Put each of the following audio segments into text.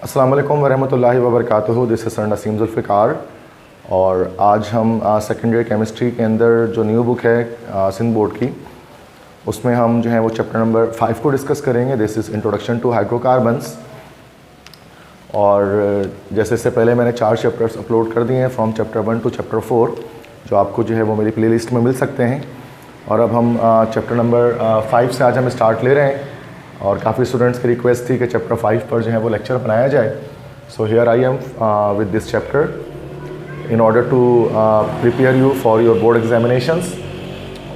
अस्सलाम वालेकुम वरहमतुल्लाहि वबरकातुहू। This is sir Naseem Zulfiqar और आज हम सेकेंड ईयर केमिस्ट्री के अंदर जो न्यू बुक है सिंध बोर्ड की, उसमें हम जो है वो चैप्टर नंबर 5 को डिस्कस करेंगे। This is introduction to hydrocarbons. और जैसे इससे पहले मैंने 4 चैप्टर्स अपलोड कर दिए हैं फ्रॉम चैप्टर 1 टू चैप्टर 4, जो आपको जो है वो मेरी प्लेलिस्ट में मिल सकते हैं। और अब हम चैप्टर नंबर 5 से आज हम स्टार्ट ले रहे हैं और काफ़ी स्टूडेंट्स की रिक्वेस्ट थी कि चैप्टर 5 पर जो है वो लेक्चर बनाया जाए। So here I am with this chapter in order to prepare you for your board examinations.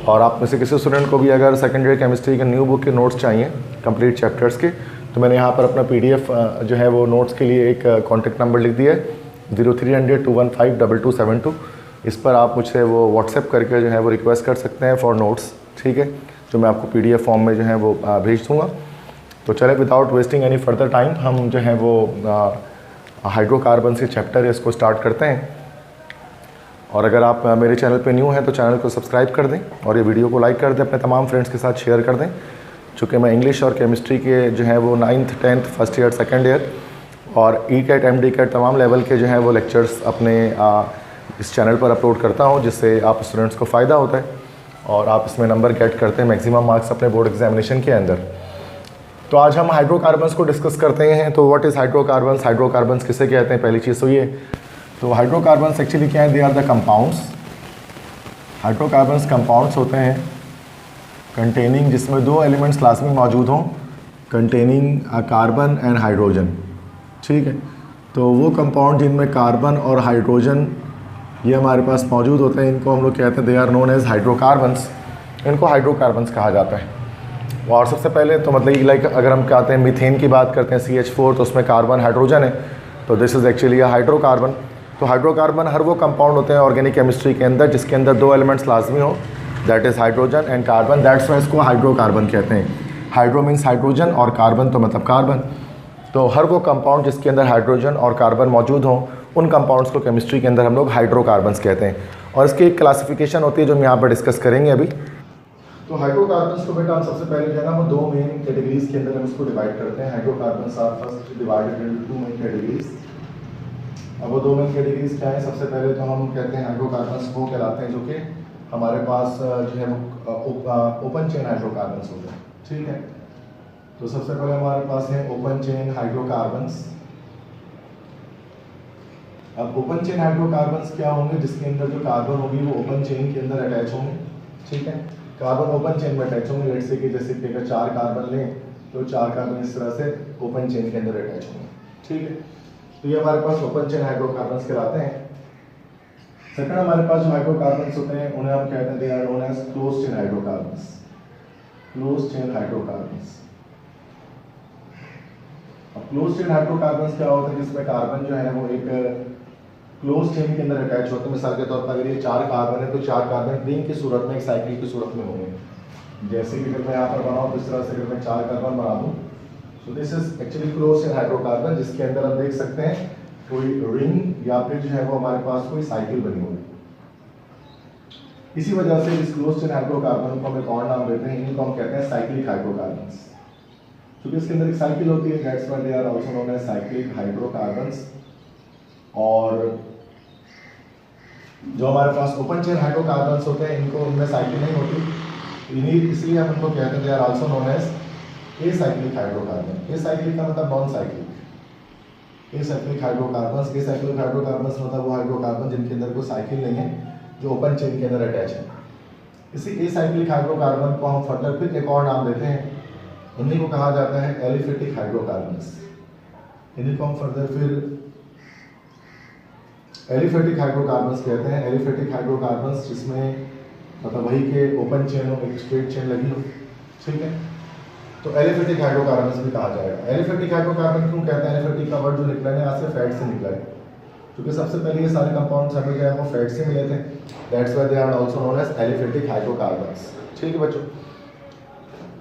और आप में से किसी स्टूडेंट को भी अगर सेकेंड ईयर केमिस्ट्री के न्यू बुक के नोट्स चाहिए कंप्लीट चैप्टर्स के, तो मैंने यहाँ पर अपना PDF जो है वो नोट्स के लिए एक कॉन्टैक्ट नंबर लिख दिया है 0300-215-2272। इस पर आप मुझसे वो व्हाट्सएप करके जो है वो रिक्वेस्ट कर सकते हैं फॉर नोट्स, ठीक है, जो मैं आपको PDF फॉर्म में जो है वो भेज दूँगा। तो चले without wasting any further time हम जो है वो हाइड्रोकार्बन्स के चैप्टर है इसको स्टार्ट करते हैं। और अगर आप मेरे चैनल पे न्यू हैं तो चैनल को सब्सक्राइब कर दें और ये वीडियो को लाइक कर दें, अपने तमाम फ्रेंड्स के साथ शेयर कर दें। चूँकि मैं इंग्लिश और केमिस्ट्री के जो है वो 9th 10th first year second year और ECAT MD-CAT तमाम लेवल के जो है वो लेक्चर्स अपने इस चैनल पर अपलोड करता हूँ, जिससे आप स्टूडेंट्स को फ़ायदा होता है और आप इसमें नंबर गेट करते हैं मैक्सिमम मार्क्स अपने बोर्ड एग्जामिनेशन के अंदर। तो आज हम हाइड्रोकार्बन्स को डिस्कस करते हैं। तो व्हाट इज़ हाइड्रोकार्बन्स, हाइड्रोकार्बन्स किसे कहते हैं, पहली चीज़ तो ये। तो हाइड्रोकार्बन्स एक्चुअली क्या है, they are the compounds. Hydrocarbons compounds होते हैं कंटेनिंग, जिसमें 2 एलिमेंट्स लाजमी मौजूद हों, कंटेनिंग कार्बन एंड हाइड्रोजन, ठीक है। तो वो कंपाउंड जिनमें कार्बन और हाइड्रोजन ये हमारे पास मौजूद होते हैं, इनको हम लोग कहते हैं they are known as hydrocarbons. इनको हाइड्रोकार्बन्स कहा जाता है। और सबसे पहले तो मतलब लाइक अगर हम कहते हैं मीथेन की बात करते हैं CH4, तो उसमें कार्बन हाइड्रोजन है, तो this is actually a hydrocarbon. तो हाइड्रोकार्बन हर वो कंपाउंड होते हैं ऑर्गेनिक केमिस्ट्री के अंदर जिसके अंदर 2 एलिमेंट्स लाजमी हो, that is hydrogen and carbon. That's why इसको हाइड्रोकार्बन कहते हैं। हाइड्रो मीन्स हाइड्रोजन और कार्बन तो मतलब कार्बन। तो हर वो कंपाउंड जिसके अंदर हाइड्रोजन और कार्बन मौजूद हों, उन कंपाउंड्स को केमिस्ट्री के अंदर हम लोग हाइड्रोकार्बन्स कहते हैं। और इसकी एक क्लासिफिकेशन होती है जो हम यहाँ पर डिस्कस करेंगे अभी। तो हाइड्रोकार्बन्स को बेटा हम सबसे पहले जो है ना वो 2 मेन कैटेगरीज के अंदर हम इसको डिवाइड करते हैं। Hydrocarbons are first divided into 2 main categories. अब वो 2 मेन कैटेगरीज क्या है, सबसे पहले तो हम कहते हैं हाइड्रोकार्बन्स वो कहलाते हैं जो कि हमारे पास जो है वो ओपन चेन हाइड्रोकार्बन्स होते हैं, ठीक है। तो सबसे पहले हमारे पास है ओपन चेन हाइड्रोकार्बन्स। अब ओपन चेन हाइड्रोकार्बन्स क्या होंगे, जिसके अंदर जो कार्बन होगी वो ओपन चेन के अंदर अटैच होंगे, ठीक है। कार्बन ओपन चेन में अटैच होंगे। लेट्स से कि जैसे कि अगर 4 कार्बन लें तो 4 कार्बन इस तरह से ओपन चेन के अंदर अटैच होंगे, ठीक है। तो ये हमारे पास ओपन चेन हाइड्रोकार्बन्स कहलाते हैं। सेकंड हमारे पास जो हाइड्रोकार्बन्स होते हैं उन्हें हम कहते हैं they are known as close chain hydrocarbons. Close chain hydrocarbons. अब क्लोज चेन हाइड्रोकार्बन्स क्या होता है, जिसमें कार्बन जो है वो एक क्लोज चेन के अंदर अटैच होते हैं। मिसाल के तौर पर अगर ये 4 कार्बन है तो 4 कार्बन रिंग की सूरत में, एक साइकिल की सूरत में होंगे। जैसे कि अगर मैं यहाँ पर बनाऊँ तो इस तरह से अगर मैं 4 कार्बन बना दूँ, तो this is actually close chain hydrocarbon, जिसके अंदर हम देख सकते हैं कोई रिंग या फिर जो है वो हमारे पास कोई साइकिल बनी हुई। इसी वजह से इस क्लोज चेन हाइड्रोकार्बन को हम एक और नाम देते हैं, इनको हम कहते हैं साइक्लिक हाइड्रोकार्बन्स। क्योंकि इसके अंदर एक साइकिल होती है, that's why they are also known as cyclic hydrocarbons. और जो हमारे पास ओपन चेन हाइड्रोकार्बन्स होते हैं, इनको उनमें साइकिल नहीं होती, इन्हीं इसलिए हम उनको कहते हैं they are also known as acyclic hydrocarbon. Acyclic का मतलब non cyclic. Acyclic hydrocarbons, acyclic hydrocarbons मतलब वो हाइड्रोकार्बन जिनके अंदर कोई साइकिल नहीं है, जो ओपन चेन के अंदर अटैच है। इसी एसाइक्लिक हाइड्रोकार्बन को हम फर्दर फिर एक और नाम देते हैं, इन्हीं को कहा जाता है एलिफेटिक हाइड्रोकार्बन्स। इन्हीं को हम फर्दर फिर एलिफेटिक हाइड्रोकार्बन्स कहते हैं। एलिफेटिक हाइड्रोकार्बन्स जिसमें मतलब वही के ओपन चेन हो, एक स्ट्रेट चेन लगी हो, ठीक है, तो एलिफेटिक हाइड्रोकार्बन्स भी कहा जाएगा। एलिफेटिक हाइड्रोकार्बन क्यों कहते हैं, एलिफेटिक का वर्ड जो निकला है यहाँ से फैट से निकला है, क्योंकि सबसे पहले ये सारे कंपाउंड्स हमें जो है वो फैट से मिले थे, that's why they are also known as aliphatic hydrocarbons, ठीक है बच्चों।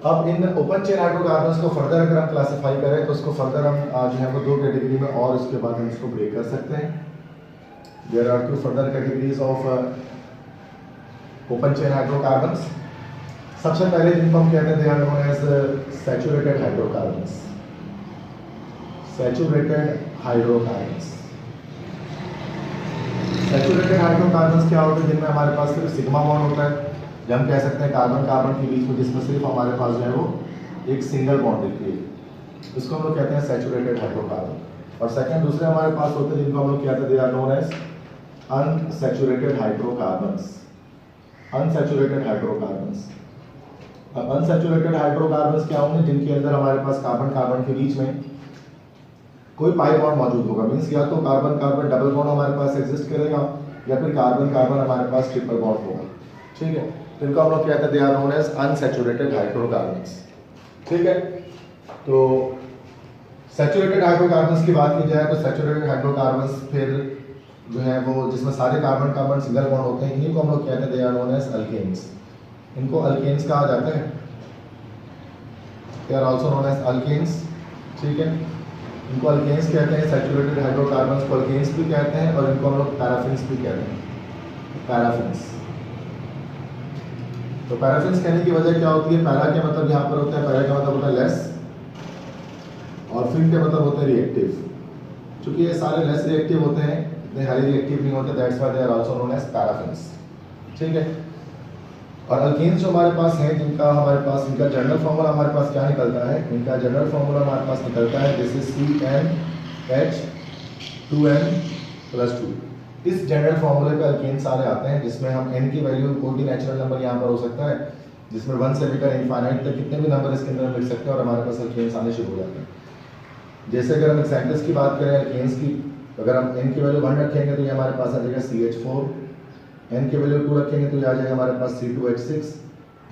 अब इन ओपन चेन हाइड्रोकार्बन्स को फर्दर अगर हम क्लासीफाई करें तो इसको फर्दर हम जो है वो 2 कैटेगरी में और इसके बाद हम इसको ब्रेक कर सकते हैं। There are 2 further categories of open chain hydrocarbons. सबसे पहले जिनको हम कहते हैं they are known as saturated hydrocarbons. Saturated hydrocarbons. Saturated hydrocarbons क्या होते हैं? जिनमें हमारे पास सिर्फ सिग्मा बॉन्ड होता है, या हम कह सकते हैं कार्बन कार्बन के बीच में जिसमें सिर्फ हमारे पास जो है वो एक सिंगल बॉन्ड दिखती है, इसको हम लोग कहते हैं सैचुरेटेड हाइड्रोकार्बन। और सेकंड दूसरे हमारे पास होते हैं जिनको हम लोग कहते हैं they are known as unsaturated hydrocarbons. Unsaturated hydrocarbons. अब अनसैचुरेटेड हाइड्रोकार्बन्स क्या होंगे? जिनके अंदर हमारे पास कार्बन कार्बन के बीच में कोई पाई बॉन्ड मौजूद होगा, मीन्स या तो कार्बन कार्बन डबल बॉन्ड हमारे पास एग्जिस्ट करेगा या फिर कार्बन कार्बन हमारे पास ट्रिपल बॉन्ड होगा। ठीक है, तो इनको हम लोग कहते हैं they are known as unsaturated hydrocarbons. ठीक है, तो सैचुरेटेड हाइड्रोकार्बन्स की बात की जाए तो सैचुरेटेड हाइड्रोकार्बन्स फिर जो है वो जिसमें सारे कार्बन कार्बन सिंगल बॉन्ड होते हैं, इन्हीं को हम लोग कहते हैं they are known as alkanes. इनको अल्केन्स कहा जाता है, they are also known as alkanes. ठीक है, इनको अल्केन्स कहते हैं। सैचुरेटेड हाइड्रोकार्बन्स को अल्केन्स भी कहते हैं और इनको हम लोग पैराफिन्स भी कहते हैं, पैराफिन्स। तो पैराफिन्स कहने की वजह क्या होती है? पैरा के मतलब यहाँ पर होता है, पैरा का मतलब होता है लेस, और फिन के मतलब होते हैं रिएक्टिव। क्योंकि ये सारे लेस रिएक्टिव होते हैं, इतने हाईली रिएक्टिव नहीं होते, that's why they are also known as paraffins. ठीक है, और अल्केन्स जो हमारे पास हैं, जिनका हमारे पास इनका जनरल फॉर्मूला हमारे पास क्या निकलता है? इनका जनरल फॉर्मूला हमारे पास निकलता है दिस इज CnH2n+2। इस जनरल फॉर्मूले पे अल्केन सारे आते हैं, जिसमें हम n की वैल्यू कोई भी नेचुरल नंबर यहाँ पर हो सकता है, जिसमें 1 से लेकर इनफाइनाइट तक कितने भी नंबर इसके अंदर लिख सकते हैं और हमारे पास अल्केन्स आने शुरू हो जाते हैं। जैसे अगर हम एक्सेंटस की बात करें अल्केन्स की, अगर हम n की वैल्यू 1 रखेंगे तो ये हमारे पास आ जाएगा CH4, n की वैल्यू 2 रखेंगे तो ये आ जाएगा हमारे पास C2H6,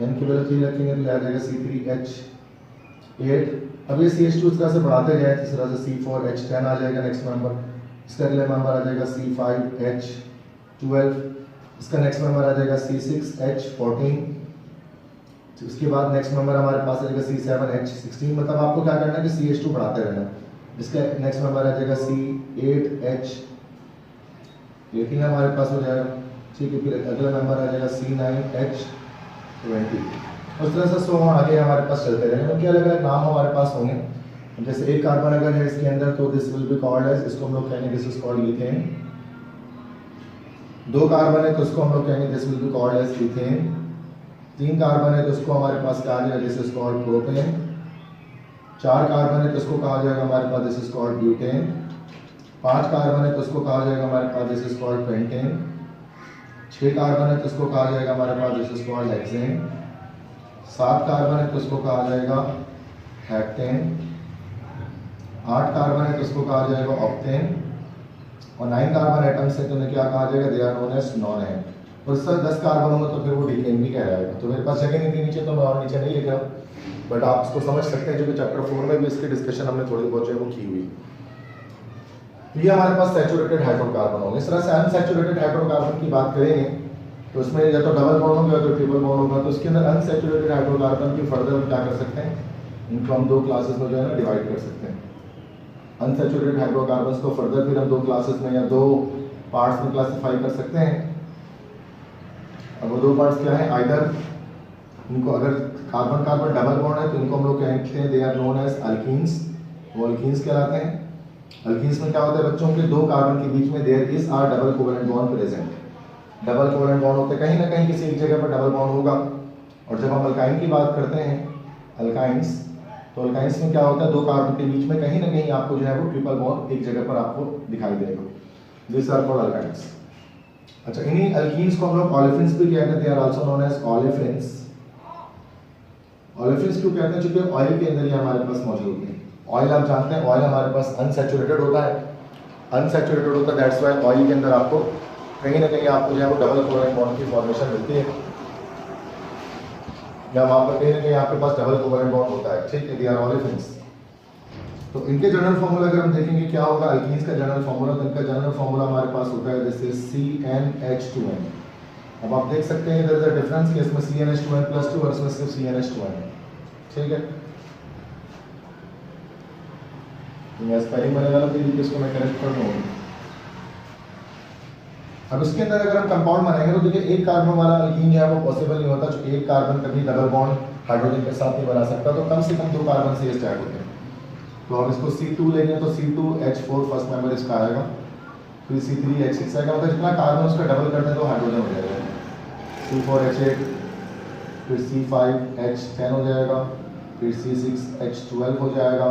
n की वैल्यू 3 रखेंगे तो ये आ जाएगा C3H8। अब ये CH2 इस तरह से बढ़ाते जाए, इस तरह से C4H10 आ जाएगा नेक्स्ट नंबर, इसका अगला नंबर आ जाएगा C5H12, इसका नेक्स्ट नंबर आ जाएगा C6H14, उसके बाद नेक्स्ट नंबर हमारे पास आ जाएगा C7H16। मतलब आपको क्या करना है कि CH2 बढ़ाते रहना। इसका नेक्स्ट नंबर आ जाएगा C8H18 हमारे पास हो जाएगा। ठीक है, फिर अगला नंबर आ जाएगा C9H20। उस तरह से सो आगे हमारे पास चलते रहेंगे। उनके अलग अलग नाम हमारे पास होंगे। जैसे एक कार्बन अगर है इसके अंदर तो this will be called as, इसको हम लोग कहेंगे this is called ethane. 2 carbon है तो उसको हम लोग कहेंगे this will be called as ethane. 3 carbon है तो उसको हमारे पास कहा जाएगा this is called propane. 4 carbon है तो उसको कहा जाएगा हमारे पास this is called butane. 5 carbon है तो उसको कहा जाएगा हमारे पास this is called pentane. 6 carbon है तो उसको कहा जाएगा हमारे पास this is called hexane. 7 carbon है तो उसको कहा जाएगा हेप्टेन। 8 कार्बन है तो उसको कहा जाएगा ऑक्टेन। और 9 कार्बन एटम्स है तो उन्हें क्या कहा जाएगा? They are known as nonane. और सर 10 कार्बन होगा तो फिर वो डिकेन भी कहलाएगा। तो मेरे पास जगह नहीं थी नीचे तो मैं और नीचे नहीं लिख रहा, बट आप इसको समझ सकते हैं, जो कि चैप्टर 4 में भी इसकी डिस्कशन हमने थोड़ी बहुत जो है वो की हुई। ये हमारे पास सैचुरेटेड हाइड्रोकार्बन होंगे। इस तरह से अनसैचुरेटेड हाइड्रोकार्बन की बात करेंगे तो उसमें या तो डबल बॉन्ड होगा या तो ट्रिपल बॉन्ड होगा। तो उसके अंदर अनसैचुरेटेड हाइड्रोकार्बन की फर्दर हम क्या कर सकते हैं? इनको हम 2 क्लासेस में जो है ना डिवाइड कर सकते हैं। अनसैचुरेटेड हाइड्रोकार्बन्स को फर्दर फिर हम 2 क्लासेस में या 2 पार्ट्स में क्लासिफाई कर सकते हैं। अब वो 2 पार्ट्स क्या है? आइदर इनको अगर कार्बन कार्बन डबल बॉन्ड है तो इनको हम लोग कहते हैं they are known as alkenes. वो अल्कीन्स कहलाते हैं। अल्कीन्स में क्या होता है बच्चों के 2 कार्बन के बीच में there is are double covalent bond present. Double covalent bond होते हैं, कहीं ना कहीं किसी एक जगह पर डबल बॉन्ड होगा। और जब हम अल्काइन की बात करते हैं अल्काइंस, तो अल्काइंस में क्या होता है 2 कार्बन के बीच में कहीं ना कहीं आपको जो है वो ट्रिपल बॉन्ड एक जगह पर आपको दिखाई देगा। This are called alkynes. अच्छा, इन्हीं अल्कीन्स को हम लोग ऑलिफिन्स भी कहते हैं। They are also known as olefins. Olefins क्यों कहते हैं? क्योंकि ऑयल के अंदर ये हमारे पास मौजूद है। ऑयल आप जानते हैं, ऑयल हमारे पास अनसैचुरेटेड होता है। अनसैचुरेटेड होता है, दैट्स व्हाई ऑयल के अंदर आपको कहीं ना कहीं आपको जो है वो डबल कोवेलेंट बॉन्ड की फॉर्मेशन मिलती है, या वहाँ पर कहीं ना कहीं आपके पास डबल कोवेलेंट बॉन्ड होता है। ठीक है, दे आर ऑलिफिन्स। तो इनके जनरल फॉर्मूला अगर हम देखेंगे क्या होगा अल्कीन्स का जनरल फॉर्मूला, तो इनका जनरल फॉर्मूला हमारे पास होता है जैसे CnH2n। अब आप देख सकते हैं देयर इज अ डिफरेंस कि इसमें CnH2n+2 और इसमें सिर्फ CnH2n है। ठीक है, ये स्पेलिंग बनेगा तो इसको मैं करेक्ट कर दूंगा। अब इसके अंदर अगर हम कंपाउंड बनाएंगे तो देखिए एक कार्बन वाला अल्कीन जो है वो पॉसिबल नहीं होता, क्योंकि एक कार्बन कभी डबल बॉन्ड हाइड्रोजन के साथ नहीं बना सकता। तो कम से कम 2 कार्बन से ये स्टार्ट होते हैं। तो हम इसको C2 लेंगे तो C2H4 फर्स्ट मेंबर इसका आएगा, फिर C3H6 आएगा, मतलब जितना कार्बन उसका डबल कर दें तो हाइड्रोजन हो जाएगा। C4H8, फिर C5H10 हो जाएगा, फिर C6H12 हो जाएगा,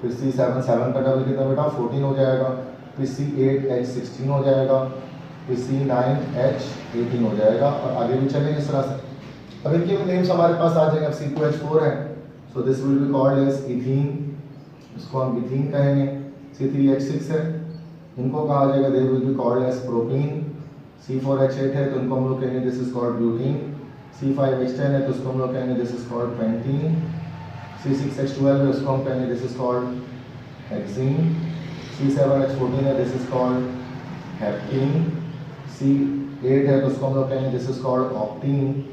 फिर C7 का डबल कितना बेटा 14 हो जाएगा, फिर C8H16 हो जाएगा, फिर C9H18 हो जाएगा, और आगे भी चलेंगे इस तरह से। अब इनके भी नेम्स हमारे पास आ जाएंगे। अब C2H4 है, so this will be called as ethene, इसको हम इथीन कहेंगे। C3H6 है, इनको कहा जाएगा they will be called as propene. C4H8 है तो इनको हम लोग कहेंगे this is called butene. C5H10 है तो उसको हम लोग कहेंगे this is called pentene. C6H12 है उसको हम कहेंगे this is called hexene. C7H14 है दिस इज कॉल्ड हेप्टीन। C8 है तो उसको हम लोग कहेंगे दिस इज कॉल्ड ऑक्टीन,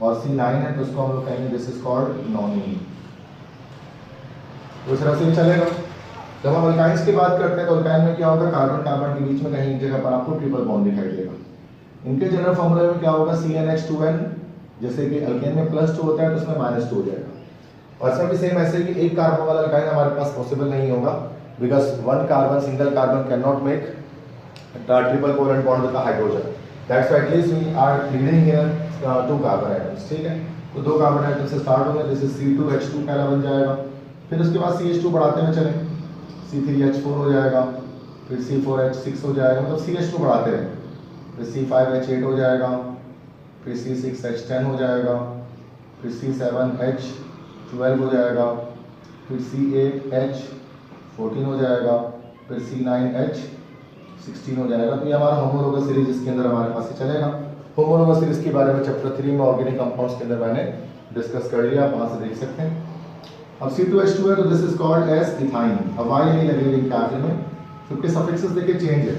और C9 है तो उसको हम लोग कहेंगे दिस इज कॉल्ड नॉनीन। तो इस तरह से चलेगा। जब हम अल्काइंस की बात करते हैं तो अल्काइन में क्या होगा, कार्बन कार्बन के बीच में कहीं एक जगह पर आपको ट्रिपल बॉन्ड दिखाई देगा। इनके जनरल फॉर्मूले में क्या होगा, CnH2n, जैसे कि अल्केन में +2 होता है तो उसमें -2 हो जाएगा। और इसमें भी सेम ऐसे कि एक कार्बन वाला अल्काइन हमारे पास पॉसिबल नहीं होगा, because one carbon single carbon can not make triple covalent bond with hydrogen. That's why at least we are needing here 2 carbon atoms. ठीक है, तो 2 कार्बन आइटम से स्टार्ट होंगे, जैसे C2H2 पहला बन जाएगा, फिर उसके बाद CH2 बढ़ाते हुए चलें, C3H4 हो जाएगा, फिर C4H6 हो जाएगा, मतलब CH2 बढ़ाते हैं, फिर C5H8 हो जाएगा, फिर C6H10 हो जाएगा, फिर C7H12 हो जाएगा, फिर C8H14 हो जाएगा, फिर C9H16 हो जाएगा। तो ये हमारा होमोलोगस सीरीज इसके अंदर हमारे पास ही चलेगा। होमोलोगस सीरीज के बारे में चैप्टर 3 में ऑर्गेनिक कंपाउंड्स के अंदर मैंने डिस्कस कर लिया, आप वहाँ से देख सकते हैं। अब C2H2 है तो this is called as ethyne. अब वाई नहीं लगेगा इन कैपिटल में, क्योंकि सफिक्सेस देखिए चेंज है।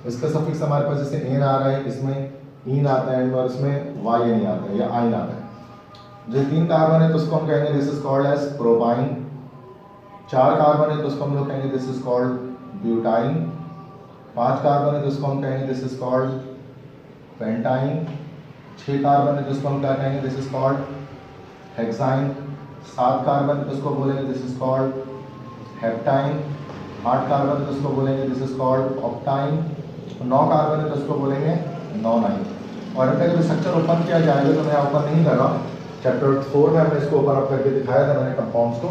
इसका सफिक्स हमारे पास जैसे एन आ रहा है, इसमें इन आता है और इसमें वाई नहीं आता है या आइन आता है। जो 3 कार्बन है तो उसको हम कहेंगे this is called as propyne. 4 carbon है तो उसको हम लोग कहेंगे this is called butyne. 5 carbon है तो उसको हम कहेंगे this is called pentyne. 6 carbon है तो उसको हम क्या कहेंगे this is called hexyne. 7 carbon तो उसको बोलेंगे this is called heptyne. 8 carbon तो उसको बोलेंगे this is called octyne. 9 carbon है तो उसको बोलेंगे नॉनाइन। और इनका जब स्ट्रक्चर ओपन किया जाएगा तो मैं ओपन नहीं कर रहा, चैप्टर 4 में हमने इसको ओपन अप करके दिखाया था मैंने कंपाउंड्स को,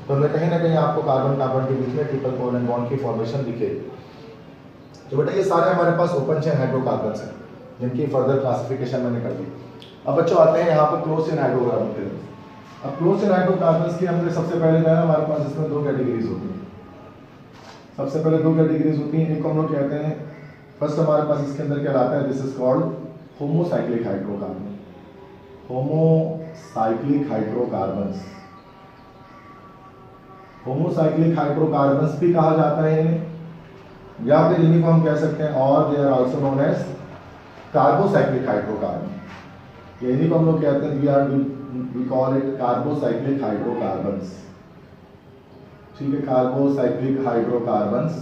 तो उनमें कहीं ना कहीं आपको कार्बन कार्बन के बीच में ट्रिपल कोवेलेंट बॉन्ड की फॉर्मेशन दिखेगी। तो बेटा ये सारे हमारे पास ओपन चेन हाइड्रोकार्बन्स हैं जिनकी फर्दर क्लासिफिकेशन मैंने कर दी। अब बच्चों आते हैं यहाँ पर क्लोज चेन हाइड्रोकार्बन के लिए। अब क्लोज चेन हाइड्रोकार्बन्स की हमने सबसे पहले क्या है, हमारे पास इसमें 2 कैटेगरीज होती हैं। सबसे पहले 2 कैटेगरीज होती हैं, एक हम लोग कहते हैं, फर्स्ट हमारे पास इसके अंदर क्या आता है, this is called homocyclic hydrocarbon. Homocyclic hydrocarbons, homocyclic hydrocarbons भी कहा जाता है या फिर इन्हीं को हम कह सकते हैं और they are also known as carbocyclic hydrocarbon. ये इन्हीं को हम लोग कहते हैं we call it carbocyclic hydrocarbons. ठीक है, कार्बोसाइक्लिक हाइड्रोकार्बन्स।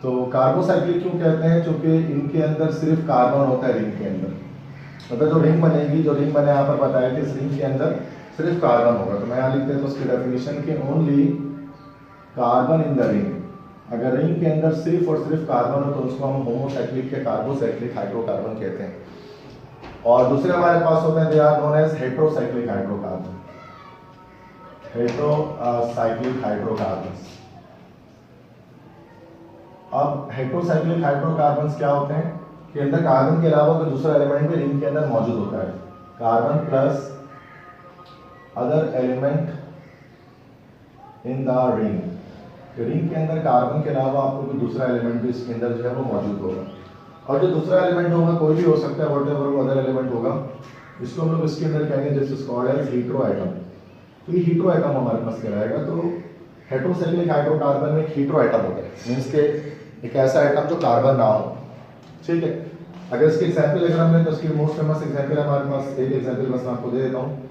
तो कार्बोसाइक्लिक क्यों कहते हैं, क्योंकि इनके अंदर सिर्फ कार्बन होता है रिंग के अंदर। मतलब जो रिंग बनेगी, जो रिंग मैंने यहाँ पर बताया कि इस रिंग के अंदर सिर्फ कार्बन होगा, तो मैं यहाँ लिखते हैं तो उसकी डेफिनेशन के only carbon in the ring. अगर रिंग के अंदर सिर्फ और सिर्फ कार्बन हो तो उसको हम होमोसाइक्लिक या कार्बोसाइक्लिक हाइड्रोकार्बन कहते हैं। और दूसरे हमारे पास होते हैं, they are known as heterocyclic hydrocarbon. Heterocyclic hydrocarbons. अब हेटेरोसाइक्लिक हाइड्रोकार्बन्स क्या होते हैं कि अंदर कार्बन के अलावा कोई दूसरा एलिमेंट भी रिंग के अंदर मौजूद होता है। Carbon plus other element in the ring. Ring के अंदर कार्बन के अलावा आपको कोई दूसरा एलिमेंट भी इसके अंदर जो है वो मौजूद होगा, और जो दूसरा एलिमेंट होगा कोई भी हो सकता है, व्हाटएवर वो अदर एलिमेंट होगा, इसको हम लोग इसके अंदर कहेंगे this is called as hetero atom. तो ये हीटेरो आइटम हमारे पास कहलाएगा। तो हेटेरोसाइक्लिक हाइड्रोकार्बन में एक हीटेरो आइटम होता है, मीन्स के एक ऐसा आइटम जो कार्बन ना हो। ठीक है, अगर इसके एग्जाम्पल अगर हम लें तो इसकी मोस्ट फेमस एग्जाम्पल हमारे पास, एक एग्जाम्पल बस मैं आपको दे देता हूँ।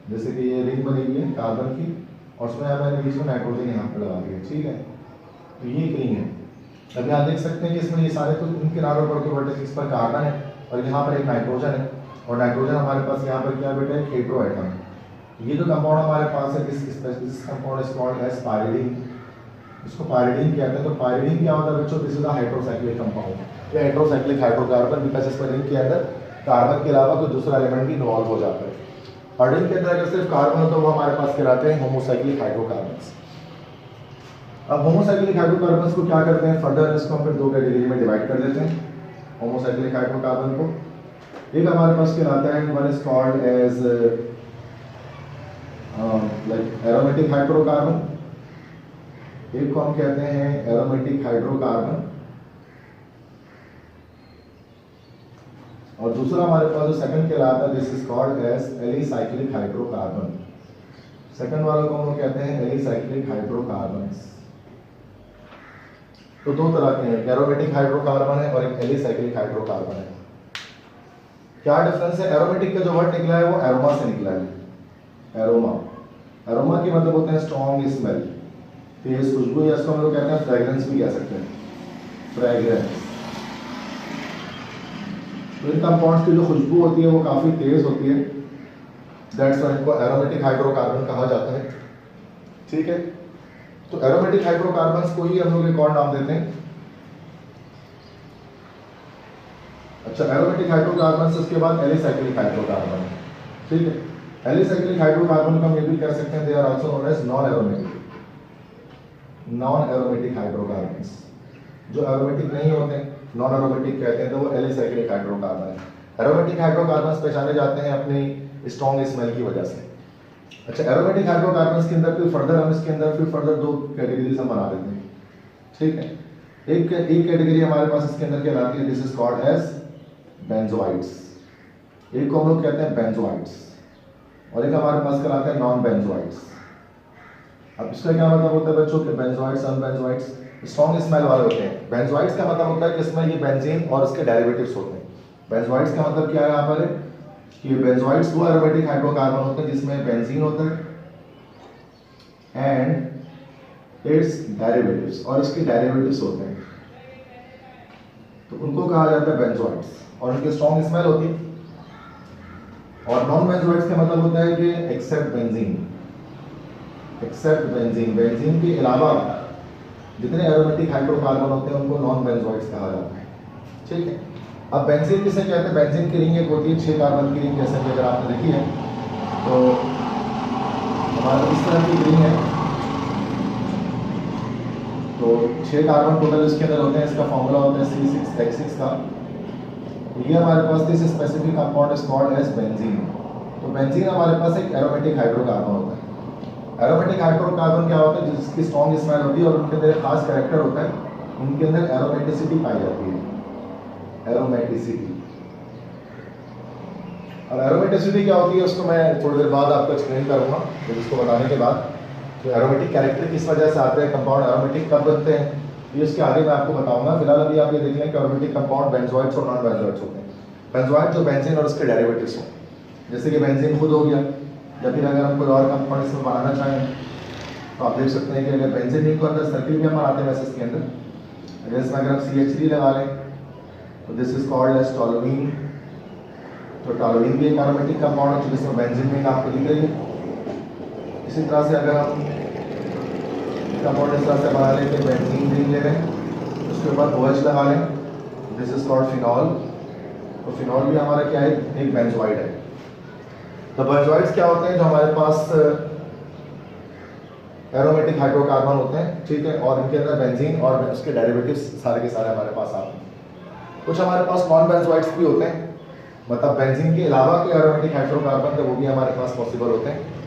जैसे कि ये रिंग बनी हुई है कार्बन की और उसमें मैंने बीच में नाइट्रोजन यहाँ पर लगा दिया। ठीक है, तो ये एक रिंग है। अभी आप देख सकते हैं कि इसमें ये सारे तो इन किनारों पर के वर्टिसेस पर कार्बन है और यहाँ पर एक नाइट्रोजन है, और नाइट्रोजन हमारे पास यहाँ पर क्या बेटा एक हेटेरो आइटम है। ये जो कंपाउंड हमारे पास है this compound is called as pyridine, इसको पायरिडीन कहते हैं। तो पायरिडीन क्या होता है बच्चों, this is a hydrocyclic compound, ये हाइड्रोसाइक्लिक हाइड्रोकार्बन, बिकॉज इस रिंग के अंदर कार्बन के अलावा कोई दूसरा एलिमेंट भी इन्वॉल्व हो जाता है। और रिंग के अंदर अगर सिर्फ कार्बन हो तो वो हमारे पास कहलाते हैं होमोसाइक्लिक हाइड्रोकार्बन्स। अब होमोसाइक्लिक हाइड्रोकार्बन्स को क्या करते हैं, फर्दर इसको हम फिर दो कैटेगरी में डिवाइड कर देते हैं होमोसाइक्लिक हाइड्रोकार्बन को। एक हमारे पास कहलाता है one is called as like aromatic hydrocarbon, एक को हम कहते हैं एरोमेटिक हाइड्रोकार्बन, और दूसरा हमारे पास जो सेकंड कहलाता है this is called as alicyclic hydrocarbon. Second वाले को हम कहते हैं एलिसाइक्लिक हाइड्रोकार्बन्स। तो दो तरह के हैं, एरोमेटिक हाइड्रोकार्बन है और एक एलिसाइक्लिक हाइड्रोकार्बन है। क्या डिफरेंस है, एरोमेटिक का जो वर्ड निकला है वो एरोमा से निकला है, एरोमा। एरोमा की मतलब होते हैं स्ट्रॉन्ग स्मेल, तेज खुशबू, या इसको हम लोग कहते हैं फ्रेग्रेंस भी कह सकते हैं, फ्रेग्रेंस। तो इन कंपाउंड्स की जो खुशबू होती है वो काफ़ी तेज होती है, दैट्स व्हाई इनको एरोमेटिक हाइड्रोकार्बन कहा जाता है। ठीक है, तो एरोमेटिक हाइड्रोकार्बन्स को ही हम लोग एक और नाम देते हैं। अच्छा, एरोमेटिक हाइड्रोकार्बन्स, उसके बाद एलिसाइक्लिक हाइड्रोकार्बन। ठीक है, एलिसाइक्लिक हाइड्रोकार्बन को हम ये भी कह सकते हैं they are also known as non aromatic hydrocarbons. जो एरोमेटिक नहीं होते नॉन एरोमेटिक कहते हैं, तो वो एलिसाइक्लिक हाइड्रोकार्बन है। एरोमेटिक हाइड्रोकार्बन्स पहचाने जाते हैं अपनी स्ट्रॉन्ग स्मेल की वजह से। अच्छा, एरोमेटिक हाइड्रोकार्बन्स के अंदर फिर फर्दर हम इसके अंदर फिर फर्दर दो कैटेगरीज हम बना देते हैं। ठीक है, एक कैटेगरी हमारे पास इसके अंदर कहलाती है दिस इज कॉल्ड एज बेंजोइड्स, एक को हम लोग कहते हैं बेंजोइड्स, और एक हमारे पास कहलाता है नॉन बेंजोइड्स। अब इसका क्या मतलब होता है बच्चों के बेंजोइड्स अनबेंजोइड्स स्ट्रॉन्ग स्मेल वाले होते हैं। बेंजोइड्स का मतलब होता है कि इसमें ये बेंजीन और उसके डेरिवेटिव्स होते हैं। बेंजोइड्स का मतलब क्या है यहाँ पर कि बेंजोइड्स वो एरोमेटिक हाइड्रोकार्बन होते हैं जिसमें बेंजीन होता है एंड इट्स डेरिवेटिव्स, और इसके डेरिवेटिव्स होते हैं, तो उनको कहा जाता है बेंजोइड्स, और उनकी स्ट्रॉन्ग स्मेल होती है। और नॉन बेंजोइड्स का मतलब होता है कि एक्सेप्ट बेंजीन, बेंजीन के अलावा जितने एरोमेटिक हाइड्रोकार्बन होते हैं उनको नॉन बेंजोइड्स कहा जाता है। ठीक है, अब बेंजीन किसे कहते हैं, बेंजीन की रिंग एक होती है 6 कार्बन की रिंग, जैसे कि अगर आपने देखी है तो हमारे इस तरह की रिंग है, तो 6 कार्बन टोटल इसके अंदर होते हैं। इसका फॉर्मूला होता है C6H6 का। ये हमारे पास this specific compound is called as benzene. तो बेंजीन हमारे पास एक एरोमेटिक हाइड्रोकार्बन होता है। एरोमेटिक हाइड्रोकार्बन क्या होता है, जिसकी स्ट्रॉन्ग स्मेल होती है और उनके अंदर एक खास कैरेक्टर होता है, उनके अंदर एरोमेटिसिटी पाई जाती है, एरोमेटिसिटी। और एरोमेटिसिटी क्या होती है उसको मैं थोड़ी देर बाद आपको एक्सप्लेन करूंगा, तो इसको बताने के बाद तो एरोमेटिक कैरेक्टर किस वजह से आते हैं, कंपाउंड एरोमेटिक कब बनते हैं, ये उसके आगे मैं आपको बताऊंगा। फिलहाल अभी आप ये देख लें कि एरोमेटिक कंपाउंड बेंजोइड्स और नॉन बेंजोइड्स होते हैं। बेंजोइड जो बेंजीन और उसके डेरिवेटिव्स हो, जैसे कि बेंजीन खुद हो गया, या फिर अगर हम कोई और कंपाउंड इसमें बनाना चाहें तो आप देख सकते हैं कि अगर बेंजीन रिंग को अंदर सर्किल भी हम बनाते हैं वैसे इसके अंदर, अगर इसमें अगर हम CH3 लगा लें तो this is called as toluene. तो टोलुइन भी एक एरोमेटिक कंपाउंड है जिसमें बेंजीन रिंग आपको दिख रही है। इसी तरह से अगर हम कंपाउंड इस तरह से बना लें कि बेंजीन रिंग ले लें, उसके ऊपर OH लगा लें, दिस इज कॉल्ड फिनॉल। तो फिनॉल भी हमारा क्या है, एक बेंजोइड है। तो बेंजोइड्स क्या होते हैं, जो हमारे पास एरोमेटिक हाइड्रोकार्बन होते हैं। ठीक है, और इनके अंदर बेंजीन और उसके डेरिवेटिव्स सारे के सारे हमारे पास आते हैं। कुछ हमारे पास नॉन बेंजोइड्स भी होते हैं, मतलब बेंजीन के अलावा कोई एरोमेटिक हाइड्रोकार्बन थे वो भी हमारे पास पॉसिबल होते हैं।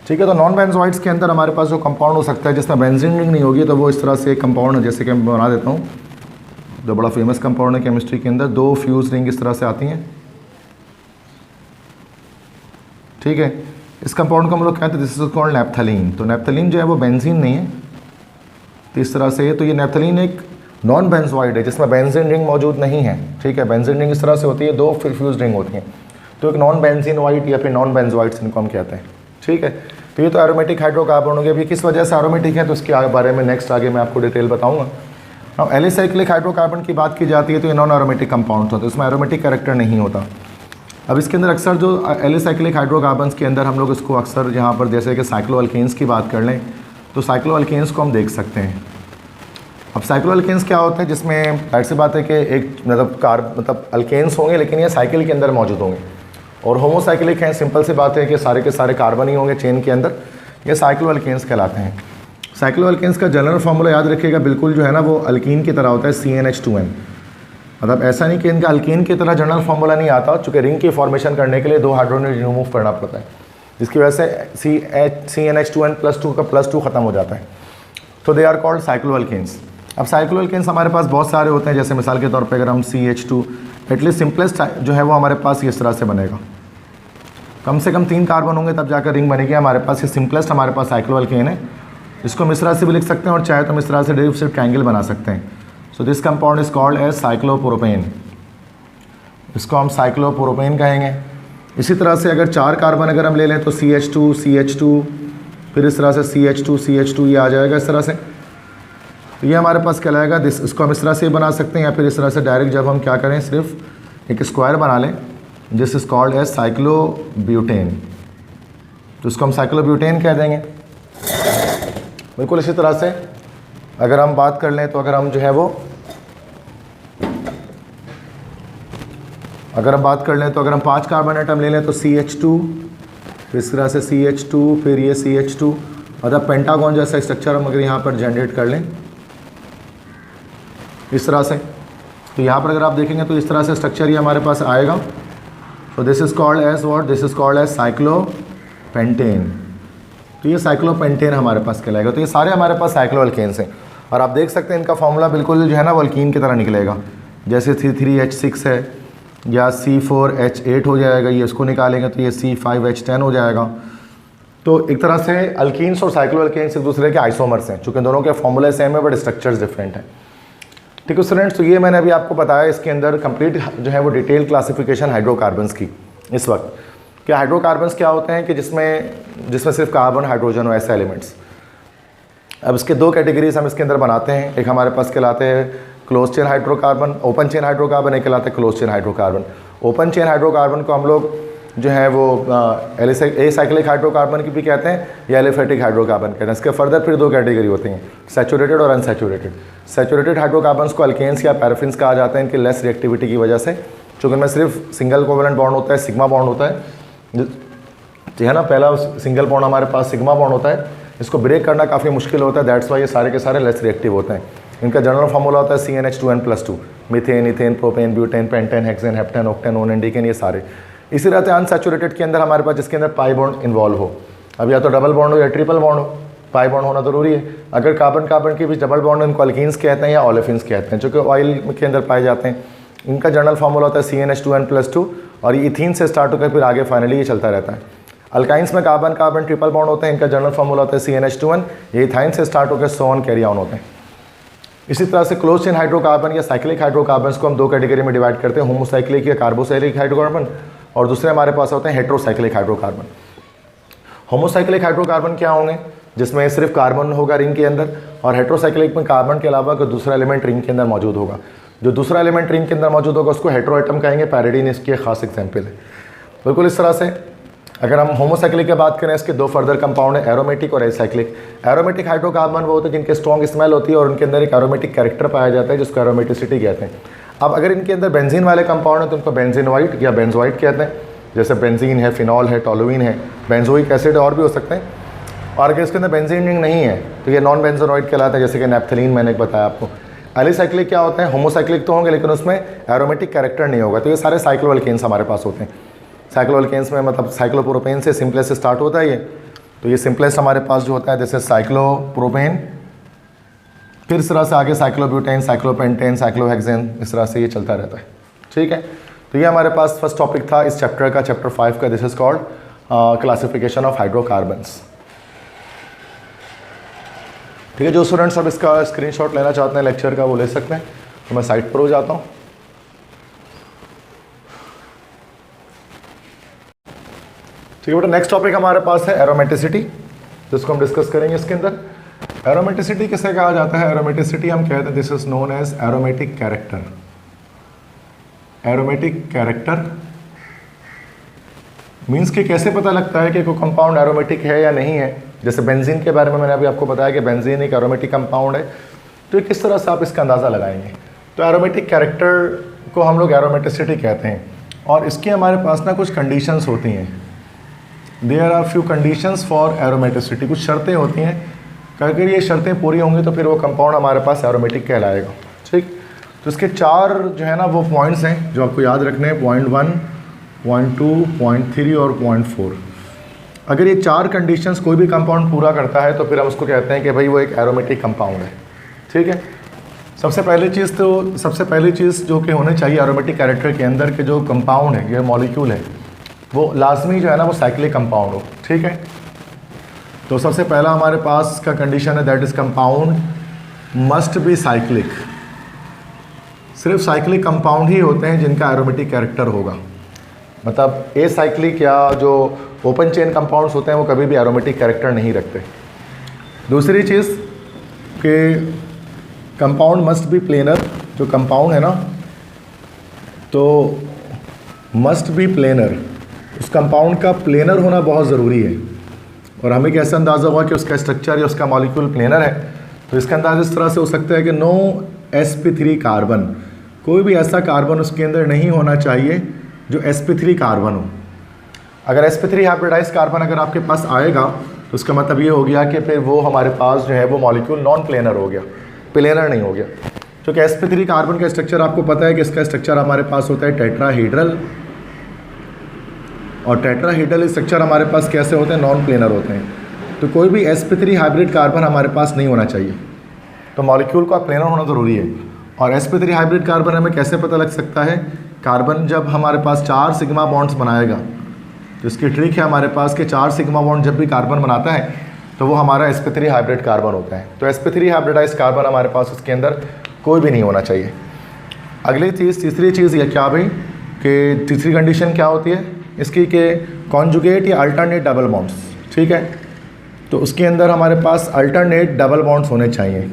ठीक है, तो नॉन बेंजोइड्स के अंदर हमारे पास जो कंपाउंड हो सकता है जिसमें बेंजीन रिंग नहीं होगी, तो वो इस तरह से एक कंपाउंड जैसे कि मैं बना देता हूँ, जो बड़ा फेमस कंपाउंड है केमिस्ट्री के अंदर, 2 फ्यूज रिंग इस तरह से आती हैं। ठीक है, इस कंपाउंड को हम लोग कहते हैं दिस इज कॉल्ड नैप्थलीन। तो नैप्थलीन जो है वो बेंजीन नहीं है, तो इस तरह से, तो ये नैप्थलीन एक नॉन बेंजोइड है जिसमें बेंजीन रिंग मौजूद नहीं है। ठीक है, बेंजीन रिंग इस तरह से होती है, 2 फ्यूज रिंग होती हैं, तो एक नॉन बेंजीनोइड या फिर नॉन बेंजोइड्स इनको हम कहते हैं। ठीक है, तो ये तो एरोमेटिक हाइड्रोकार्बन हो गया। अभी किस वजह से एरोमेटिक है तो इसके बारे में नेक्स्ट आगे मैं आपको डिटेल बताऊंगा। अब एलिसाइक्लिक हाइड्रोकार्बन की बात की जाती है तो ये नॉन एरोमेटिक कंपाउंड होता है, तो इसमें एरोमेटिक कैरेक्टर नहीं होता। अब इसके अंदर अक्सर जो एलिसाइक्लिक हाइड्रोकार्बन्स के अंदर हम लोग इसको अक्सर यहाँ पर जैसे कि साइक्लोअल्केन्स की बात कर लें तो साइक्लोअल्केन्स को हम देख सकते हैं। अब साइक्लोअल्केन्स क्या होता है, जिसमें जाहिर सी बात है कि एक मतलब अल्केन्स होंगे लेकिन ये साइकिल के अंदर मौजूद होंगे, और होमोसाइक्लिक हैं, सिंपल सी बात है कि सारे के सारे कार्बन ही होंगे चेन के अंदर, ये साइक्लोअल्केन्स कहलाते हैं। साइक्लोअल्केन्स का जनरल फार्मूला याद रखिएगा, बिल्कुल जो है ना वो अल्कीन की तरह होता है, CnH2n। मतलब ऐसा नहीं कि इनका अल्कीन की तरह जनरल फार्मूला नहीं आता, चूँकि रिंग की फॉर्मेशन करने के लिए 2 हाइड्रोजन रिमूव करना पड़ता है, जिसकी वजह से CnH2n+2 का +2 ख़त्म हो जाता है, तो दे आर कॉल्ड साइक्लोअल्केन्स। अब साइक्लोअल्केन्स हमारे पास बहुत सारे होते हैं, जैसे मिसाल के तौर पे अगर हम CH2 एटलीस्ट सिंपलेस्ट जो है वो हमारे पास इस तरह से बनेगा, कम से कम 3 कार्बन होंगे तब जाकर रिंग बनेगी हमारे पास। ये सिंपलेस्ट हमारे पास साइक्लोअल्केन है, इसको हम इस तरह से भी लिख सकते हैं और चाहे तो हम इस तरह से डायरेक्ट ट्रायंगल बना सकते हैं। So this compound is called as cyclopropane, इसको हम साइक्लोप्रोपेन कहेंगे। इसी तरह से अगर 4 कार्बन अगर हम ले लें तो CH2 CH2 फिर इस तरह से CH2 CH2 ये आ जाएगा इस तरह से, तो ये हमारे पास कहलाएगा दिस। इसको हम इस तरह से बना सकते हैं या फिर इस तरह से डायरेक्ट जब हम क्या करें सिर्फ एक स्क्वायर बना लें, this is called as cyclobutane, तो इसको हम साइक्लोब्यूटेन कह देंगे। बिल्कुल इसी तरह से अगर हम बात कर लें तो अगर हम जो है वो अगर हम 5 कार्बन एटम ले लें तो CH2 फिर इस तरह से CH2 फिर ये CH2, मतलब पेंटागन जैसा स्ट्रक्चर हम अगर यहाँ पर जनरेट कर लें इस तरह से, तो यहाँ पर अगर आप देखेंगे तो इस तरह से स्ट्रक्चर ये हमारे पास आएगा। तो this is called as what, this is called as cyclopentane, तो ये साइक्लोपेंटेन हमारे पास कहलाएगा। तो ये सारे हमारे पास साइक्लोअल्केन्स हैं और आप देख सकते हैं इनका फॉर्मूला बिल्कुल जो है ना वो अल्कीन की तरह निकलेगा, जैसे C3H6 है या C4H8 हो जाएगा, ये इसको निकालेंगे तो ये C5H10 हो जाएगा। तो एक तरह से अल्कीन्स और साइक्लोअल्केन्स एक दूसरे के आइसोमर्स हैं, चूँकि दोनों के फॉर्मूले सेम है बट स्ट्रक्चर्स डिफरेंट हैं। ठीक है स्टूडेंट्स, तो ये मैंने अभी आपको बताया इसके अंदर कंप्लीट जो है वो डिटेल क्लासिफिकेशन हाइड्रोकार्बन्स की इस वक्त, कि हाइड्रोकार्बन्स क्या होते हैं कि जिसमें सिर्फ कार्बन हाइड्रोजन हो ऐसे एलिमेंट्स। अब इसके 2 कैटेगरीज हम इसके अंदर बनाते हैं, एक हमारे पास कहलाते हैं close chain hydrocarbon, open chain hydrocarbon, एक कहलाता है close chain hydrocarbon. Open chain hydrocarbon को हम लोग जो है वो एसाइक्लिक हाइड्रोकार्बन की भी कहते हैं या एलिफेटिक हाइड्रोकार्बन कहते हैं। इसके फर्दर फिर 2 कैटेगरी होती हैं, सैचुरेटेड और अनसैचुरेटेड। सैचुरेटेड हाइड्रोकार्बन्स को अल्केन्स या पैराफिन्स कहा जाता है, इनकी लेस रिएक्टिविटी की वजह से, चूँकि इनमें सिर्फ सिंगल कोवेलेंट बॉन्ड होता है, सिग्मा बॉन्ड होता है, जो है ना पहला सिंगल बॉन्ड हमारे पास सिग्मा बॉन्ड होता है, इसको ब्रेक करना काफ़ी मुश्किल होता है, दैट्स वाई ये सारे के सारे लेस रिएक्टिव होते हैं। इनका जनरल फार्मूला होता है CnH2n+2, methane, ethane, propane, butane, pentane, hexane, heptane, octane, nonane, decane, ये सारे। इसी तरह से अनसैचुरेटेड के अंदर हमारे पास जिसके अंदर पाई बॉन्ड इन्वॉल्व हो, अब या तो डबल बॉन्ड हो या ट्रिपल बॉन्ड हो, पाई बॉन्ड होना जरूरी है। अगर कार्बन कार्बन के बीच डबल बॉन्ड इनको अल्कीन्स कहते हैं या ऑलेफिन्स कहते हैं, जो कि ऑयल के अंदर पाए जाते हैं। इनका जनरल फार्मूला होता है CnH2n+2 और ये इथीन से स्टार्ट होकर फिर आगे फाइनली ये चलता रहता है। अल्काइंस में कार्बन कार्बन ट्रिपल बॉन्ड होते हैं, इनका जनरल फार्मूला होता है CnH2n, ये इथाइन से स्टार्ट होकर सोन कैरी ऑन होते हैं। इसी तरह से क्लोज चेन हाइड्रोकार्बन या साइक्लिक हाइड्रोकार्बन्स को हम 2 कैटेगरी में डिवाइड करते हैं, होमोसाइक्लिक या कार्बोसाइक्लिक हाइड्रोकार्बन, और दूसरे हमारे पास होते हैं हेट्रोसाइक्लिक हाइड्रोकार्बन। होमोसाइक्लिक हाइड्रोकार्बन क्या होंगे, जिसमें सिर्फ कार्बन होगा रिंग के अंदर, और हेट्रोसाइक्लिक में कार्बन के अलावा कोई दूसरा एलिमेंट रिंग के अंदर मौजूद होगा। जो दूसरा एलिमेंट रिंग के अंदर मौजूद होगा उसको हेट्रोएटम कहेंगे, पैरिडीन इसकी एक खास एग्जाम्पल है। बिल्कुल इस तरह से अगर हम होमोसाइक्लिक की बात करें, इसके 2 फर्दर कंपाउंड है, एरोमेटिक और एसाइक्लिक। एरोमेटिक हाइड्रोकार्बन वो होते हैं जिनके स्ट्रॉन्ग स्मेल होती है और उनके अंदर एक एरोमेटिक कैरेक्टर पाया जाता है जिसको एरोमेटिसिटी कहते हैं। अब अगर इनके अंदर बेंजीन वाले कंपाउंड है तो उनको बेंजीनोइड या बेंजोइड कहते हैं, जैसे बेंजीन है, फिनॉल है, टोलुइन है, बेंजोइक एसिड और भी हो सकते हैं। और अगर इसके अंदर बेंजीन रिंग नहीं है तो ये नॉन बेंजोनोइड कहलाते हैं, जैसे कि नैप्थलीन मैंने बताया आपको। एलिसाइक्लिक क्या होते हैं, होमोसाइक्लिक तो होंगे लेकिन उसमें एरोमेटिक कैरेक्टर नहीं होगा, तो ये सारे साइक्लोअल्केन्स हमारे पास होते हैं। साइक्लोअल्केन्स में मतलब साइक्लोप्रोपेन से सिंपलेस्ट से स्टार्ट होता है ये, तो ये सिंपलेस्ट हमारे पास जो होता है जैसे साइक्लोप्रोपेन, फिर इस तरह से आगे साइक्लोब्यूटेन, साइक्लोपेंटेन, साइक्लोहेक्सेन, इस तरह से ये चलता रहता है। ठीक है, तो ये हमारे पास फर्स्ट टॉपिक था इस चैप्टर का, चैप्टर 5 का। This is called classification of hydrocarbons. ठीक है, जो स्टूडेंट्स अब इसका स्क्रीनशॉट लेना चाहते हैं लेक्चर का वो ले सकते हैं, तो मैं साइट पर हो जाता हूँ। ठीक है बेटा, नेक्स्ट टॉपिक हमारे पास है एरोमेटिसिटी, जिसको हम डिस्कस करेंगे इसके अंदर। एरोमेटिसिटी किसे कहा जाता है, एरोमेटिसिटी हम कहते हैं this is known as aromatic character. Aromatic character means कि कैसे पता लगता है कि कोई कंपाउंड एरोमेटिक है या नहीं है। जैसे बेंजीन के बारे में मैंने अभी आपको बताया कि बेंजीन एक एरोमेटिक कंपाउंड है, तो किस तरह से आप इसका अंदाज़ा लगाएंगे। तो एरोमेटिक कैरेक्टर को हम लोग एरोमेटिसिटी कहते हैं, और इसकी हमारे पास ना कुछ कंडीशंस होती हैं। There are few conditions for aromaticity, कुछ शर्तें होती हैं, अगर ये शर्तें पूरी होंगी तो फिर वो कंपाउंड हमारे पास एरोमेटिक कहलाएगा। ठीक, तो इसके 4 जो है ना वो पॉइंट्स हैं जो आपको याद रखने हैं, पॉइंट 1, पॉइंट 2, पॉइंट 3 और पॉइंट 4। अगर ये 4 कंडीशंस कोई भी कंपाउंड पूरा करता है तो फिर हम उसको कहते हैं कि भाई वो एक एरोमेटिक कंपाउंड है। ठीक है, सबसे पहली चीज़ जो कि होनी चाहिए एरोमेटिक कैरेक्टर के अंदर के जो कंपाउंड है, ये मॉलिक्यूल है, वो लाजमी जो है ना वो साइक्लिक कंपाउंड हो। ठीक है, तो सबसे पहला हमारे पास का कंडीशन है that is compound must B cyclic. सिर्फ साइक्लिक कंपाउंड ही होते हैं जिनका एरोमेटिक कैरेक्टर होगा, मतलब ए साइक्लिक या जो ओपन चेन कंपाउंड्स होते हैं वो कभी भी एरोमेटिक कैरेक्टर नहीं रखते। दूसरी चीज़ कि कंपाउंड मस्ट बी प्लेनर, जो कंपाउंड है ना तो मस्ट बी प्लेनर, उस कंपाउंड का प्लेनर होना बहुत ज़रूरी है। और हमें कैसे अंदाज़ा हुआ कि उसका स्ट्रक्चर या उसका मॉलिक्यूल प्लेनर है, तो इसका अंदाज़ा इस तरह से हो सकता है कि नो sp3 कार्बन, कोई भी ऐसा कार्बन उसके अंदर नहीं होना चाहिए जो sp3 कार्बन हो। अगर sp3 हाइब्रिडाइज कार्बन अगर आपके पास आएगा तो उसका मतलब ये हो गया कि फिर वो हमारे पास जो है वो मॉलिक्यूल नॉन प्लेनर हो गया, प्लेनर नहीं हो गया। क्योंकि sp3 कार्बन का स्ट्रक्चर आपको पता है कि इसका स्ट्रक्चर हमारे पास होता है टेट्राहेड्रल, और टेट्राहेड्रल स्ट्रक्चर हमारे पास कैसे होते हैं, नॉन प्लेनर होते हैं। तो कोई भी sp3 हाइब्रिड कार्बन हमारे पास नहीं होना चाहिए, तो मॉलिक्यूल का प्लेनर होना ज़रूरी है। और sp3 हाइब्रिड कार्बन हमें कैसे पता लग सकता है, कार्बन जब हमारे पास 4 सिग्मा बॉन्ड्स बनाएगा, तो इसकी ट्रिक है हमारे पास कि 4 सिग्मा बॉन्ड जब भी कार्बन बनाता है तो वो हमारा sp3 हाइब्रिड कार्बन होता है। तो sp3 हाइब्रिडाइज कार्बन हमारे पास उसके अंदर कोई भी नहीं होना चाहिए। अगली चीज़, तीसरी चीज़ ये क्या भाई कि तीसरी कंडीशन क्या होती है इसकी कि कॉन्जुगेट या अल्टरनेट डबल बॉन्ड्स। ठीक है, तो उसके अंदर हमारे पास अल्टरनेट डबल बॉन्ड्स होने चाहिए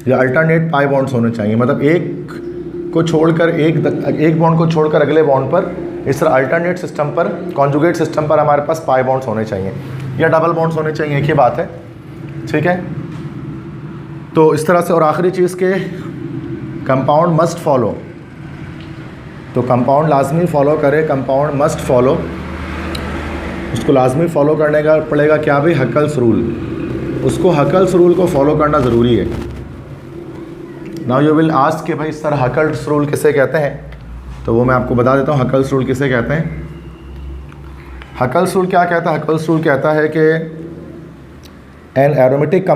या अल्टरनेट पाई बॉन्ड्स होने चाहिए, मतलब एक को छोड़कर एक बॉन्ड को छोड़कर अगले बॉन्ड पर, इस तरह अल्टरनेट सिस्टम पर, कॉन्जुगेट सिस्टम पर हमारे पास पाई बॉन्ड्स होने चाहिए या डबल बॉन्ड्स होने चाहिए, एक ही बात है। ठीक है, तो इस तरह से। और आखिरी चीज़ के कंपाउंड मस्ट फॉलो, तो कंपाउंड लाजमी फॉलो करे, कंपाउंड मस्ट फॉलो, उसको लाजमी फॉलो करने का पड़ेगा क्या भाई, हकल्स रूल, उसको हकल्स रूल को फॉलो करना ज़रूरी है। नाउ यू विल आस्क कि भाई सर हकल्स रूल किसे कहते हैं, तो वो मैं आपको बता देता हूँ हकल्स रूल किसे कहते हैं। हकल्स रूल क्या कहता है, हकल्स रूल कहता है कि an aromatic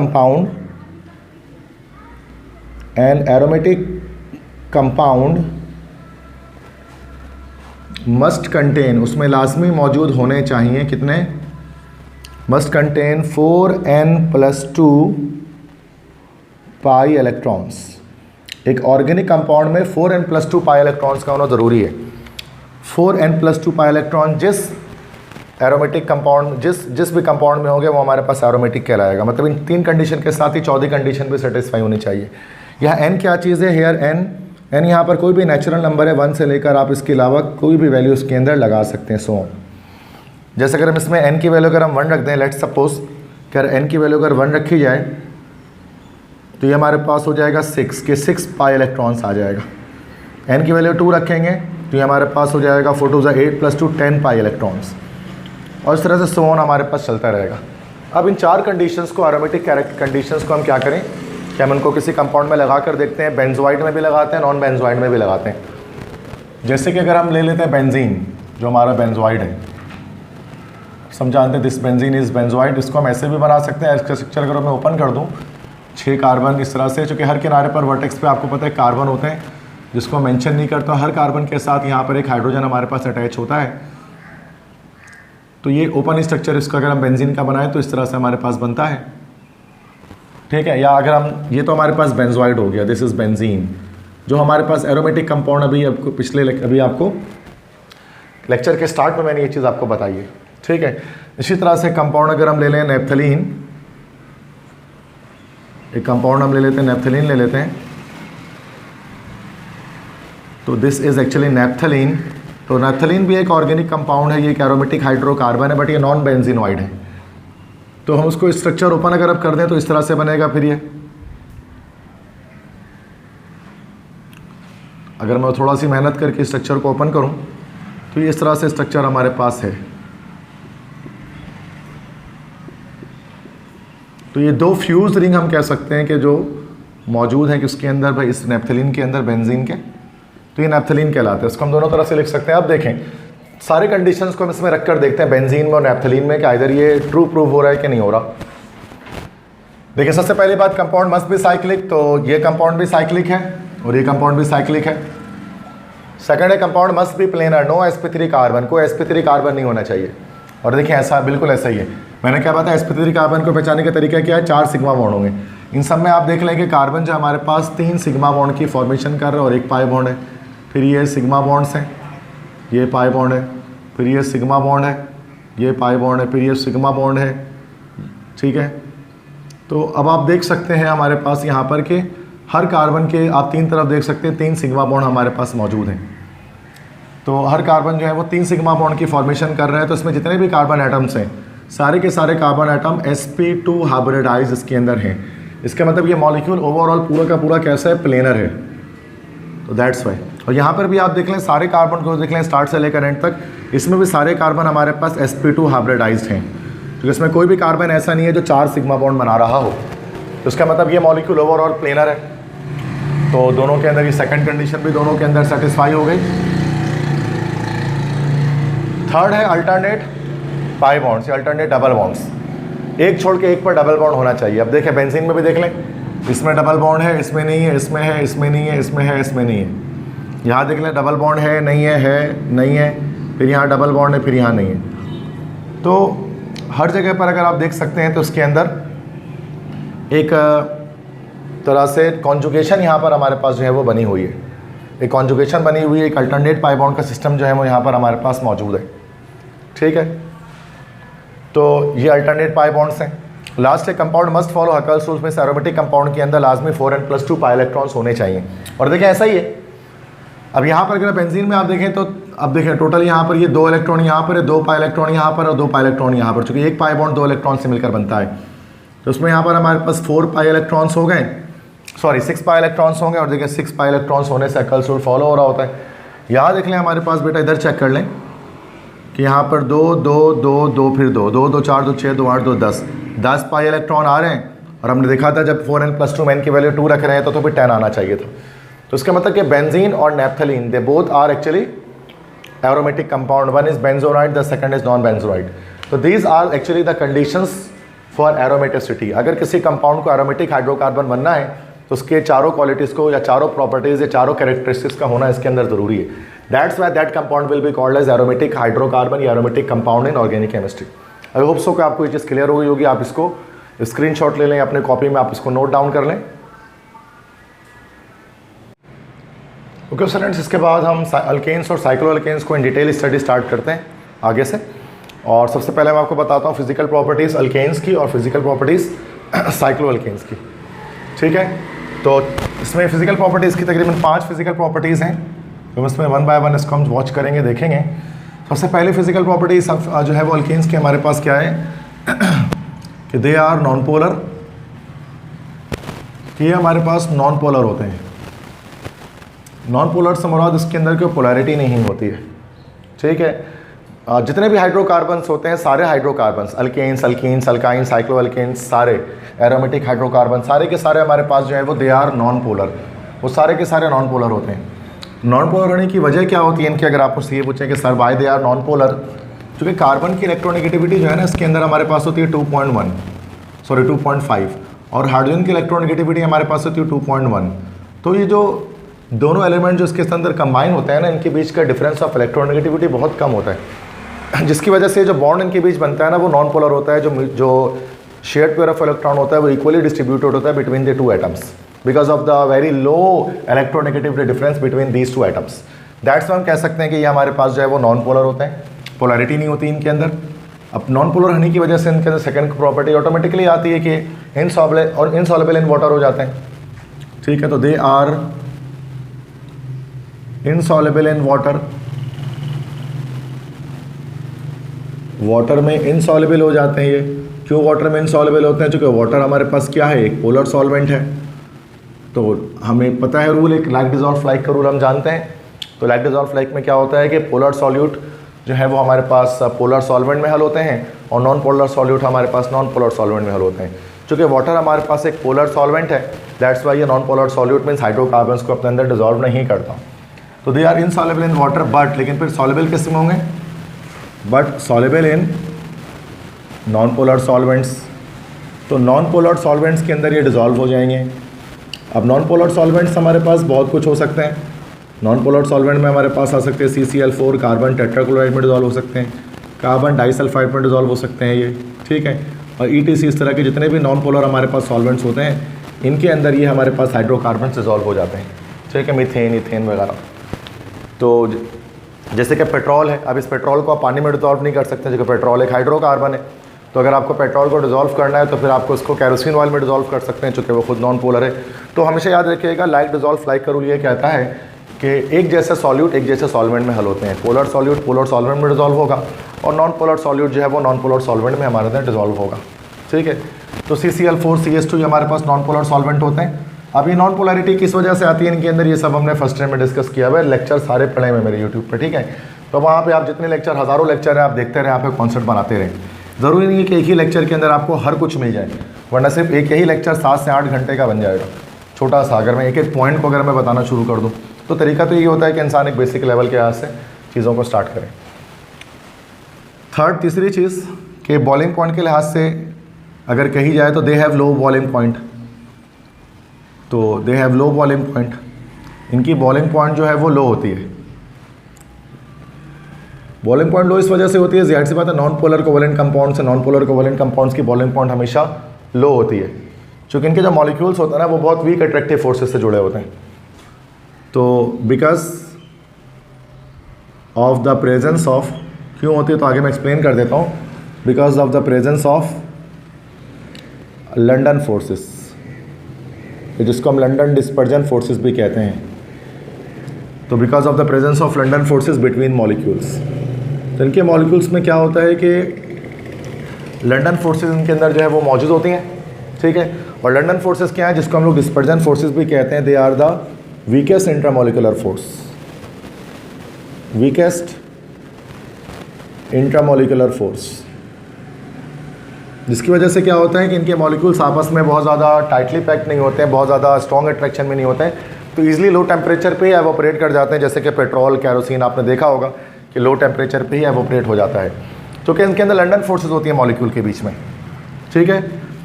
compound must contain, उसमें लाजमी मौजूद होने चाहिए कितने, must contain 4n+2 pi electrons. एक ऑर्गेनिक कंपाउंड में 4n+2 पाई इलेक्ट्रॉन्स का होना ज़रूरी है। 4n+2 पाई इलेक्ट्रॉन जिस एरोमेटिक कंपाउंड जिस भी कंपाउंड में हो गया वो हमारे पास एरोमेटिक कहलाएगा। मतलब इन 3 कंडीशन के साथ ही 14वीं कंडीशन भी सेटिस्फाई होनी चाहिए। यहाँ n क्या चीज़ है, हेयर n यहाँ पर कोई भी नेचुरल नंबर है, 1 से लेकर आप इसके अलावा कोई भी वैल्यू इसके अंदर लगा सकते हैं। सो जैसे अगर हम इसमें n की वैल्यू अगर हम 1 रख दें, लेट्स सपोज कि अगर n की वैल्यू अगर 1 रखी जाए तो ये हमारे पास हो जाएगा 6 के 6 पाई इलेक्ट्रॉन्स आ जाएगा। n की वैल्यू 2 रखेंगे तो ये हमारे पास हो जाएगा 4 2 8+2 10 पाई इलेक्ट्रॉन्स, और इस तरह से सोन हमारे पास चलता रहेगा। अब इन 4 कंडीशंस को, एरोमेटिक कंडीशंस को हम क्या करें कि हम इनको किसी कंपाउंड में लगा कर देखते हैं। बेंजोइड में भी लगाते हैं, नॉन बेंजोइड में भी लगाते हैं। जैसे कि अगर हम ले लेते हैं बेंजीन, जो हमारा बेंजोइड है, सब जानते हैं दिस बेंजीन इज़ बेंजोइड। इसको हम ऐसे भी बना सकते हैं, इसका स्ट्रक्चर अगर मैं ओपन कर दूँ 6 कार्बन इस तरह से, चूँकि हर किनारे पर वर्टेक्स पे आपको पता है कार्बन होते हैं, जिसको मेंशन नहीं करता। हर कार्बन के साथ यहाँ पर एक हाइड्रोजन हमारे पास अटैच होता है। तो ये ओपन स्ट्रक्चर इसका अगर हम बेंजीन का बनाएं तो इस तरह से हमारे पास बनता है। ठीक है, या अगर हम, ये तो हमारे पास बेंजोइड हो गया, दिस इज़ बेंजीन, जो हमारे पास एरोमेटिक कंपाउंड अभी आपको लेक्चर के स्टार्ट में मैंने ये चीज़ आपको बताई है। ठीक है, इसी तरह से कंपाउंड अगर हम ले लें नेप्थलीन, एक कंपाउंड हम ले लेते हैं नेप्थलीन ले लेते हैं, तो दिस इज़ एक्चुअली नेप्थलीन। तो नैप्थलीन भी एक ऑर्गेनिक कंपाउंड है, ये एक एरोमेटिक हाइड्रोकार्बन है, बट ये नॉन बेंजीनॉइड है। तो हम उसको स्ट्रक्चर ओपन अगर अब कर दें तो इस तरह से बनेगा। फिर ये अगर मैं थोड़ा सी मेहनत करके स्ट्रक्चर को ओपन करूं तो ये इस तरह से स्ट्रक्चर हमारे पास है। तो ये दो फ्यूज रिंग हम कह सकते हैं कि जो मौजूद हैं किसके अंदर भाई, इस नैप्थलीन के अंदर, बेंजीन के। तो ये नैप्थलीन कहलाते हैं। इसको हम दोनों तरह से लिख सकते हैं। अब देखें सारे कंडीशंस को हम इसमें रख कर देखते हैं बेंजीन में और नैप्थलीन में कि इधर ये ट्रू प्रूव हो रहा है कि नहीं हो रहा। देखिए सबसे पहली बात, कंपाउंड मस्ट बी साइक्लिक, तो ये कंपाउंड भी साइक्लिक है और ये कंपाउंड भी साइक्लिक है। सेकंड है compound must be planar, no sp3 carbon, कोई sp3 कार्बन नहीं होना चाहिए। और देखिए ऐसा बिल्कुल ऐसा ही है। मैंने क्या बताया, sp3 कार्बन को पहचानने का तरीका क्या है, 4 सिग्मा बॉन्ड होंगे। इन सब में आप देख लें कि कार्बन जो हमारे पास 3 सिग्मा बॉन्ड की फॉर्मेशन कर रहे हैं और एक पाई बॉन्ड है। फिर ये सिग्मा बॉन्ड्स हैं, ये पाई बॉन्ड है, फिर ये सिग्मा बॉन्ड है, ये पाई बॉन्ड है, फिर ये सिग्मा बॉन्ड है। ठीक है, तो अब आप देख सकते हैं हमारे पास यहाँ पर के हर कार्बन के आप 3 तरफ देख सकते हैं 3 सिग्मा बॉन्ड हमारे पास मौजूद हैं। तो हर कार्बन जो है वो 3 सिग्मा बॉन्ड की फॉर्मेशन कर रहे हैं। तो इसमें जितने भी कार्बन एटम्स हैं सारे के सारे कार्बन एटम sp2 हाइब्रिडाइज इसके अंदर हैं। इसका मतलब ये मॉलिक्यूल ओवरऑल पूरा का पूरा कैसा है, प्लेनर है। तो दैट्स वाई। और यहाँ पर भी आप देख लें सारे कार्बन को देख लें स्टार्ट से लेकर एंड तक, इसमें भी सारे कार्बन हमारे पास sp2 हाइब्रिडाइज्ड हैं। तो इसमें कोई भी कार्बन ऐसा नहीं है जो 4 सिग्मा बॉन्ड बना रहा हो। तो इसका मतलब ये मॉलिक्यूल ओवरऑल प्लेनर है। तो दोनों के अंदर ये सेकंड कंडीशन भी दोनों के अंदर सेटिस्फाई हो गई। थर्ड है अल्टरनेट पाई बॉन्ड्स या अल्टरनेट डबल बॉन्ड्स, एक छोड़ के एक पर डबल बॉन्ड होना चाहिए। अब देखें बेंजीन में भी देख लें, इसमें डबल बॉन्ड है, इसमें नहीं है, इसमें है, इसमें नहीं है, इसमें है, इसमें नहीं है। यहाँ देख लें डबल बॉन्ड है, नहीं है, फिर यहाँ डबल बॉन्ड है, फिर यहाँ नहीं है। तो हर जगह पर अगर आप देख सकते हैं तो उसके अंदर एक तरह से कॉन्जुगेशन यहाँ पर हमारे पास जो है वो बनी हुई है, एक कॉन्जुगेशन बनी हुई है, एक अल्टरनेट पाई बॉन्ड का सिस्टम जो है वो यहाँ पर हमारे पास मौजूद है। ठीक है, तो ये अल्टरनेट पाई बॉन्ड्स हैं। लास्ट है compound must follow Huckel's rules में से एरोमेटिक कंपाउंड के अंदर लाजमी 4n+2 पाई इलेक्ट्रॉन्स होने चाहिए। और देखें ऐसा ही है। अब यहाँ पर अगर बेंजीन में आप देखें तो अब देखें टोटल यहाँ पर ये 2 इलेक्ट्रॉन यहाँ पर है, 2 पाई इलेक्ट्रॉन यहाँ पर और 2 पाई इलेक्ट्रॉन यहाँ पर, चूँकि एक पाई बॉन्ड 2 इलेक्ट्रॉन से मिलकर बनता है। तो उसमें यहाँ पर हमारे पास 4 पाई इलेक्ट्रॉन्स हो गए, सॉरी 6 पाई इलेक्ट्रॉन्स होंगे। और देखिए 6 पाई इलेक्ट्रॉन्स होने से हकल्स रूल फॉलो हो रहा होता है। यहाँ देख लें हमारे पास बेटा, इधर चेक कर लें कि यहाँ पर 2 2 2 2 फिर 2 2 2 4 2 6 2 8 2 10 पाई इलेक्ट्रॉन आ रहे हैं। और हमने देखा था जब 4n+2 में n की वैल्यू 2 रख रहे हैं तो फिर 10 आना चाहिए था। तो इसका मतलब कि बेंजीन और naphthalene they both are actually aromatic compound, one is benzenoid, the second is non benzenoid. तो these are actually the conditions for aromaticity. अगर किसी कंपाउंड को एरोमेटिक हाइड्रोकार्बन बनना है तो उसके चारों क्वालिटीज़ को या चारों प्रॉपर्टीज़ या चारों कैरेक्टरिस्टिक्स का होना इसके अंदर ज़रूरी है। That's why that compound will be called as aromatic hydrocarbon या aromatic compound in organic chemistry. I hope so कि आपको ये चीज़ क्लियर हो गई होगी। आप इसको स्क्रीनशॉट ले लें अपने कॉपी में, आप इसको नोट डाउन कर लें। ओके स्टूडेंट्स, इसके बाद हम अल्केन्स और साइक्लोअल्केन्स को इन डिटेल स्टडी स्टार्ट करते हैं आगे से। और सबसे पहले मैं आपको बताता हूँ फिजिकल प्रॉपर्टीज़ अल्केन्स की और फिजिकल प्रॉपर्टीज़ साइक्लोअल्केन्स की। ठीक है, तो इसमें फिजिकल प्रॉपर्टीज़ की तकरीबन 5 फिजिकल प्रॉपर्टीज़ हैं। तो इसमें 1 बाय 1 इसको हम वॉच करेंगे, देखेंगे। सबसे पहले फिजिकल प्रॉपर्टीज जो है वो अल्केन्स के हमारे पास क्या है कि दे आर नॉन पोलर, कि ये हमारे पास नॉन पोलर होते हैं। नॉन पोलर से मुराद इसके अंदर कोई पोलैरिटी नहीं होती है। ठीक है, जितने भी हाइड्रोकार्बन्स होते हैं सारे hydrocarbons, alkanes, alkenes, alkyne, cycloalkanes, सारे एरोमेटिक हाइड्रोकार्बन सारे के सारे हमारे पास जो है वो दे आर नॉन पोलर, वो सारे के सारे नॉन पोलर होते हैं। नॉन पोलर होने की वजह क्या होती है इनकी, अगर आप मुझसे ये पूछें कि sir why they are non polar, क्योंकि कार्बन की इलेक्ट्रोनेगेटिविटी जो है ना इसके अंदर हमारे पास होती है 2.5 और हाइड्रोजन की इलेक्ट्रोनेगेटिविटी हमारे पास होती है 2.1। तो ये जो दोनों एलिमेंट जो इसके अंदर कंबाइन होते हैं ना, इनके बीच का डिफरेंस ऑफ इलेक्ट्रोनेगेटिविटी बहुत कम होता है, जिसकी वजह से जो बॉन्ड इनके बीच बनता है ना वो नॉन पोलर होता है। जो शेयर्ड पेयर ऑफ इलेक्ट्रॉन होता है वो इक्वली डिस्ट्रीब्यूटेड होता है between the 2 atoms because of the very low electronegativity difference between these 2 atoms. That's हम कह सकते हैं कि ये हमारे पास जो है वो नॉन पोलर होते हैं, पोलैरिटी नहीं होती इनके अंदर। अब नॉन पोलर होने की वजह से इनके अंदर सेकंड प्रॉपर्टी ऑटोमेटिकली आती है कि इनसॉल्युबल इन वाटर हो जाते हैं। ठीक है, तो they are insoluble in water water में इनसॉल्युबल हो जाते हैं ये। क्यों वाटर में इनसॉल्युबल होते हैं? चूँकि वाटर हमारे पास क्या है, एक पोलर सॉल्वेंट है। तो हमें पता है रूल, एक लाइक डिजॉल्व लाइक का रूल हम जानते हैं। तो लाइक डिजॉल्व लाइक में क्या होता है कि पोलर सॉल्यूट जो है वो हमारे पास पोलर सॉल्वेंट में हल होते हैं और नॉन पोलर सॉल्यूट हमारे पास नॉन पोलर सॉल्वेंट में हल होते हैं। चूँकि वाटर हमारे पास एक पोलर सॉल्वेंट है, दैट्स वाई ये non polar solute means hydrocarbons को अपने अंदर डिजॉल्व नहीं करता। तो they are insoluble in water, but लेकिन फिर सॉल्युबल किस में होंगे? But soluble in non polar solvents. तो नॉन पोलर सॉल्वेंट्स के अंदर ये डिजॉल्व हो जाएंगे। अब नॉन पोलर सॉल्वेंट्स हमारे पास बहुत कुछ हो सकते हैं। नॉन पोलर सॉल्वेंट में हमारे पास आ सकते हैं CCl4, कार्बन टेट्राक्लोराइड में डिजॉल्व हो सकते हैं, कार्बन डाइसल्फाइड में डिजॉल्व हो सकते हैं ये, ठीक है। और ETC इस तरह के जितने भी नॉन पोलर हमारे पास सॉल्वेंट्स होते हैं, इनके अंदर ये हमारे पास हाइड्रोकार्बन डिजॉल्व हो जाते हैं, ठीक है, मीथेन, इथेन वगैरह। तो जैसे कि पेट्रोल है, अब इस पेट्रोल को आप पानी में डिजॉल्व नहीं कर सकते क्योंकि पेट्रोल एक हाइड्रोकार्बन है। तो अगर आपको पेट्रोल को डिजॉल्व करना है तो फिर आपको उसको कैरोसिन ऑयल में डिजॉल्व कर सकते हैं, चूँकि वो खुद नॉन पोलर है। तो हमेशा याद रखिएगा, लाइक डिजॉल्व लाइक का रूल ये कहता है कि एक जैसे सॉल्यूट एक जैसे सॉल्वेंट में हल होते हैं। पोलर सॉल्यूट पोलर सॉल्वेंट में डिजॉल्व होगा और नॉन पोलर सॉल्यूट जो है वो नॉन पोलर सॉल्वेंट में हमारे अंदर डिजॉल्व होगा, ठीक है। तो CCl4, CH2 ये हमारे पास नॉन पोलर सॉल्वेंट होते हैं। अब ये नॉन पोलैरिटी किस वजह से आती है इनके अंदर, ये सब हमने फर्स्ट टाइम में डिस्कस किया हुआ है, लेक्चर सारे पढ़े हुए मेरे यूट्यूब पर, ठीक है। तो वहाँ पर आप जितने लेक्चर, हज़ारों लेक्चर है, आप देखते रहे, आप कॉन्सेप्ट बनाते रहें। ज़रूरी नहीं है कि एक ही लेक्चर के अंदर आपको हर कुछ मिल जाए, वरना सिर्फ एक ही लेक्चर 7 से 8 घंटे का बन जाएगा छोटा सा। अगर मैं एक एक पॉइंट को अगर मैं बताना शुरू कर दूँ तो तरीका तो ये होता है कि इंसान एक बेसिक लेवल के यहाँ से चीज़ों को स्टार्ट करें। तीसरी चीज़ कि बॉइलिंग पॉइंट के लिहाज से अगर कही जाए तो they have low boiling point. तो they have low boiling point, इनकी बॉइलिंग पॉइंट जो है वो लो होती है। बॉइलिंग पॉइंट लो इस वजह से होती है, ज़ाहिर सी बात है, नॉन पोलर कोवेलेंट कंपाउंड्स से नॉन पोलर कोवेलेंट कंपाउंड्स की बॉइलिंग पॉइंट हमेशा लो होती है, क्योंकि इनके जो मॉलिक्यूल्स होते हैं ना वो बहुत वीक अट्रैक्टिव फोर्सेस से जुड़े होते हैं। तो because of the presence of, क्यों होती है तो आगे मैं एक्सप्लेन कर देता हूँ। Because of the presence of London forces, जिसको हम लंडन डिस्पर्जन फोर्सेस भी कहते हैं। तो because of the presence of London forces between molecules, तो इनके मॉलिक्यूल्स में क्या होता है कि लंडन फोर्सेस इनके अंदर जो है वो मौजूद होती हैं, ठीक है। और लंडन फोर्सेस क्या है, जिसको हम लोग डिस्पर्जन फोर्सेस भी कहते हैं, they are the weakest intramolecular force, weakest intramolecular force, जिसकी वजह से क्या होता है कि इनके मॉलिक्यूल्स आपस में बहुत ज़्यादा टाइटली पैक्ड नहीं होते हैं, बहुत ज़्यादा स्ट्रॉन्ग अट्रैक्शन में नहीं होते हैं, तो ईजिली लो टेम्परेचर पे ही एवोपरेट कर जाते हैं। जैसे कि पेट्रोल, कैरोसिन आपने देखा होगा कि लो टेम्परेचर पे ही एवोपरेट हो जाता है, क्योंकि इनके अंदर लंडन फोर्सेस होती है मॉलिक्यूल के बीच में, ठीक है।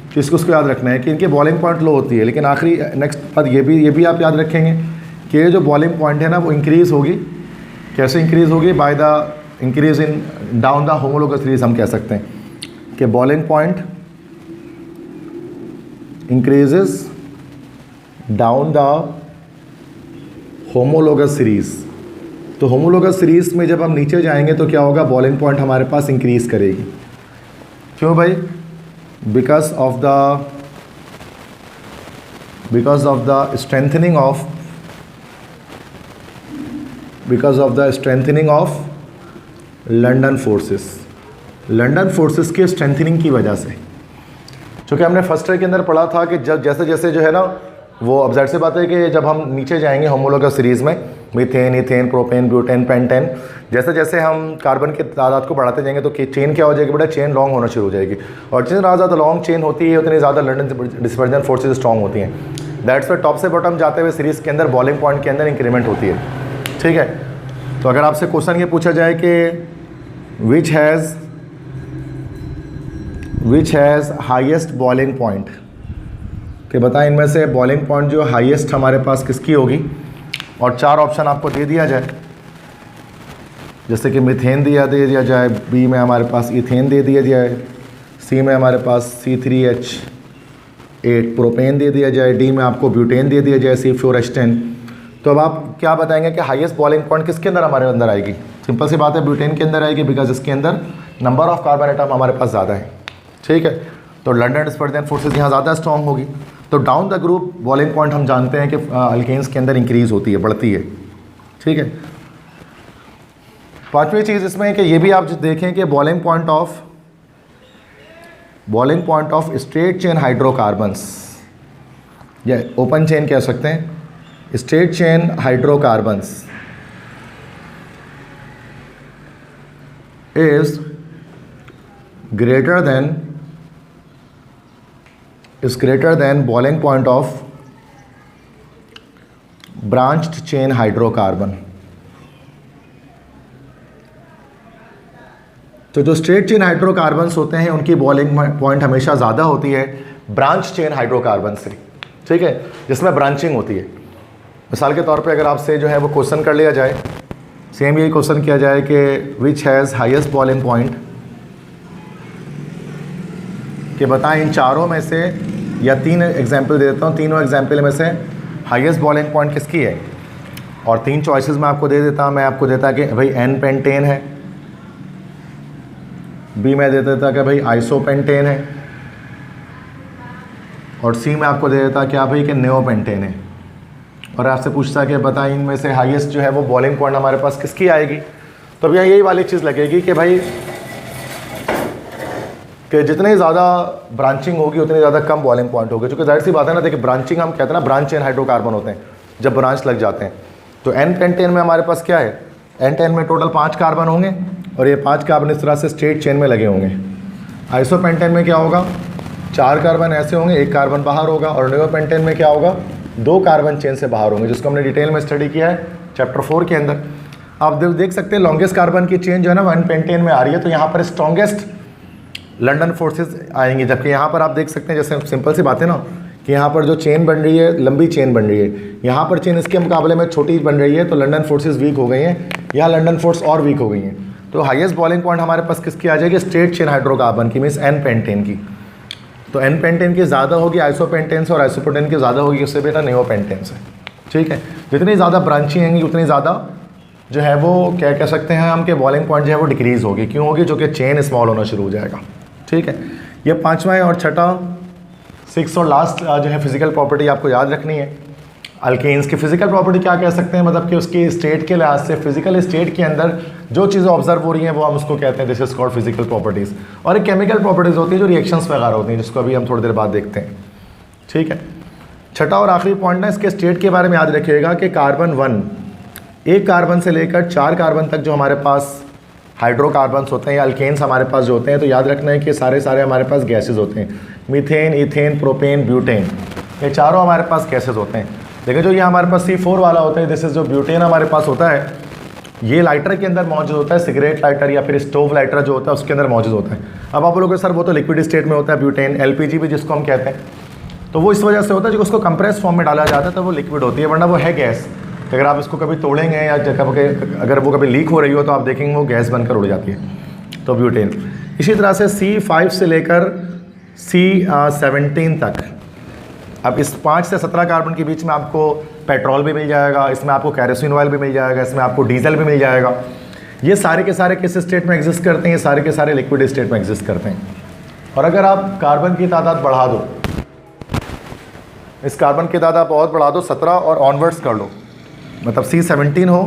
तो इसको याद रखना है कि इनकी बॉइलिंग पॉइंट लो होती है। लेकिन आखिरी नेक्स्ट बात ये भी आप याद रखेंगे कि ये जो बॉइलिंग पॉइंट है ना वो इंक्रीज़ होगी। कैसे इंक्रीज़ होगी? By the increase in down the homologous series. हम कह सकते हैं कि boiling point increases down the homologous series. तो होमोलोगस सीरीज़ में जब हम नीचे जाएंगे तो क्या होगा, बॉइलिंग पॉइंट हमारे पास इंक्रीज़ करेगी। क्यों भाई? Because of the strengthening of London forces, London forces के स्ट्रेंथनिंग की वजह से। क्योंकि हमने फर्स्ट ईयर के अंदर पढ़ा था कि जब जैसे जैसे जो है ना वो अब जाहिर सी बात है कि जब हम नीचे जाएंगे होमोलोगस सीरीज़ में, methane, ethane, propane, butane, pentane, जैसे जैसे हम कार्बन की तादाद को बढ़ाते जाएंगे तो चेन क्या हो जाएगी बेटा, चेन लॉन्ग होना शुरू हो जाएगी। और जितनी ज़्यादा लॉन्ग चेन होती है उतनी ज़्यादा लंडन डिस्पर्जन फोर्सेज स्ट्रॉन्ग होती हैं। दैट्स वे टॉप से बॉटम जाते हुए सीरीज़ के अंदर बॉइलिंग पॉइंट के अंदर इंक्रीमेंट होती है, ठीक है। तो अगर आपसे क्वेश्चन ये पूछा जाए कि which has highest boiling point, कि बताएं इनमें से बॉइलिंग पॉइंट जो हाईएस्ट हमारे पास किसकी होगी, और 4 ऑप्शन आपको दे दिया जाए, जैसे कि मीथेन दे दिया जाए, बी में हमारे पास इथेन दे दिया जाए, सी में हमारे पास C3H8 प्रोपेन दे दिया जाए, डी में आपको ब्यूटेन दे दिया जाए, C4H10। तो अब आप क्या बताएंगे कि हाईएस्ट बॉइलिंग पॉइंट किसके अंदर हमारे अंदर आएगी? सिंपल सी बात है, ब्यूटेन के अंदर आएगी, बिकॉज इसके अंदर नंबर ऑफ कार्बन एटम हमारे पास ज़्यादा है, ठीक है। तो लंडन डिस्पर्जन फोर्सेज यहाँ ज़्यादा स्ट्रॉन्ग होगी। तो down the group boiling point हम जानते हैं कि अल्केन्स के अंदर इंक्रीज़ होती है, बढ़ती है, ठीक है। पांचवी चीज़ इसमें कि ये भी आप देखें कि boiling point of straight chain hydrocarbons, या ओपन चेन कह सकते हैं, straight chain hydrocarbons is greater than boiling point of branched chain hydrocarbon। तो जो स्ट्रेट चेन हाइड्रोकार्बन्स होते हैं उनकी बॉइलिंग पॉइंट हमेशा ज़्यादा होती है ब्रांच चेन हाइड्रोकार्बन से, ठीक है, जिसमें ब्रांचिंग होती है। मिसाल के तौर पे अगर आपसे जो है वो क्वेश्चन कर लिया जाए, सेम यही क्वेश्चन किया जाए कि which has highest boiling point, कि बताएं इन चारों में से, या तीन एग्जाम्पल दे देता हूँ, तीनों एग्जाम्पल में से हाईएस्ट बॉइलिंग पॉइंट किसकी है, और तीन चॉइसेस मैं आपको दे देता हूँ। मैं आपको देता कि भाई एन पेंटेन है, बी में दे देता कि भाई आइसोपेंटेन है, और सी में आपको दे देता क्या भाई कि नेओपेंटेन है। और आपसे पूछता कि बताएं इनमें से हाईएस्ट जो है वो बॉइलिंग पॉइंट हमारे पास किसकी आएगी। तो अब यहाँ यही वाली चीज़ लगेगी कि भाई कि जितनी ज़्यादा ब्रांचिंग होगी उतनी ज़्यादा कम बॉइलिंग पॉइंट होगी, क्योंकि जाहिर सी बात है ना, देखिए ब्रांचिंग हम कहते हैं ना, ब्रांच चेन हाइड्रोकार्बन होते हैं जब ब्रांच लग जाते हैं। तो एन पेंटेन में हमारे पास क्या है, एन टेन में टोटल 5 कार्बन होंगे और ये 5 कार्बन इस तरह से स्ट्रेट चेन में लगे होंगे। आइसोपेंटेन में क्या होगा, 4 कार्बन ऐसे होंगे, 1 कार्बन बाहर होगा, और नेओपेंटेन में क्या होगा, 2 कार्बन चेन से बाहर होंगे, जिसको हमने डिटेल में स्टडी किया है चैप्टर 4 के अंदर। आप देख सकते हैं लॉन्गेस्ट कार्बन की चेन जो है ना 1 पेंटेन में आ रही है, तो यहाँ पर स्ट्रॉन्गेस्ट लंडन फोर्सेस आएंगी, जबकि यहाँ पर आप देख सकते हैं, जैसे सिंपल सी बात है ना, कि यहाँ पर जो चेन बन रही है लंबी चेन बन रही है, यहाँ पर चेन इसके मुकाबले में छोटी बन रही है, तो लंडन फोर्सेस वीक हो गई हैं, यहाँ लंडन फोर्स और वीक हो गई हैं। तो हाईएस्ट बॉइलिंग पॉइंट हमारे पास किसकी आ जाएगी, स्ट्रेट चेन हाइड्रोकार्बन की, मीन्स एन पेंटेन की। तो एन पेंटेन की ज़्यादा होगी आइसोपेंटेन से, और आइसोपेंटेन की ज़्यादा होगी उससे बेटा नेओपेंटेन से, ठीक है। जितनी ज़्यादा ब्रांचिंग होंगी उतनी ज़्यादा जो है वो क्या कह सकते हैं हम, कि बॉइलिंग पॉइंट जो है वो डिक्रीज़ होगी। क्यों होगी, जो कि चेन स्मॉल होना शुरू हो जाएगा, ठीक है। ये पांचवा और छठा, 6 और लास्ट जो है फिजिकल प्रॉपर्टी आपको याद रखनी है। अल्केन्स की फिजिकल प्रॉपर्टी क्या कह सकते हैं, मतलब कि उसकी स्टेट के लिहाज से, फिजिकल स्टेट के अंदर जो चीज़ें ऑब्जर्व हो रही हैं वो हम उसको कहते हैं this is called physical properties. और एक केमिकल प्रॉपर्टीज़ होती है जो रिएक्शंस वगैरह होती हैं, जिसको अभी हम थोड़ी देर बाद देखते हैं, ठीक है। छठा और आखिरी पॉइंट है, इसके स्टेट के बारे में याद रखिएगा कि कार्बन 1, 1 कार्बन से लेकर 4 कार्बन तक जो हमारे पास हाइड्रोकार्बन्स होते हैं या अल्केन्स हमारे पास जो होते हैं, तो याद रखना है कि सारे हमारे पास गैसेज होते हैं, मीथेन, इथेन, प्रोपेन, ब्यूटेन, ये चारों हमारे पास गैसेज होते हैं। लेकिन जो ये हमारे पास C4 वाला होता है, जैसे जो ब्यूटेन हमारे पास होता है, ये लाइटर के अंदर मौजूद होता है, सिगरेट लाइटर या फिर स्टोव लाइटर जो होता है उसके अंदर मौजूद होता है। अब आप बोलोगे सर वो तो लिक्विड स्टेट में होता है ब्यूटेन, LPG भी जिसको हम कहते हैं, तो वो इस वजह से होता है, जो उसको कंप्रेस फॉर्म में डाला जाता है तो वो लिक्विड होती है, वरना वो है गैस। अगर आप इसको कभी तोड़ेंगे या अगर वो कभी लीक हो रही हो तो आप देखेंगे वो गैस बनकर उड़ जाती है, तो ब्यूटेन। इसी तरह से C5 से लेकर C17 तक, अब इस 5 से 17 कार्बन के बीच में आपको पेट्रोल भी मिल जाएगा, इसमें आपको कैरोसिन ऑयल भी मिल जाएगा, इसमें आपको डीजल भी मिल जाएगा। ये सारे के सारे किस स्टेट में एग्जिस्ट करते हैं, ये सारे के सारे लिक्विड स्टेट में एग्जिस्ट करते हैं। और अगर आप कार्बन की तादाद बढ़ा दो, इस कार्बन की तादाद बहुत बढ़ा दो, 17 और ऑनवर्ड्स कर लो, मतलब C17 हो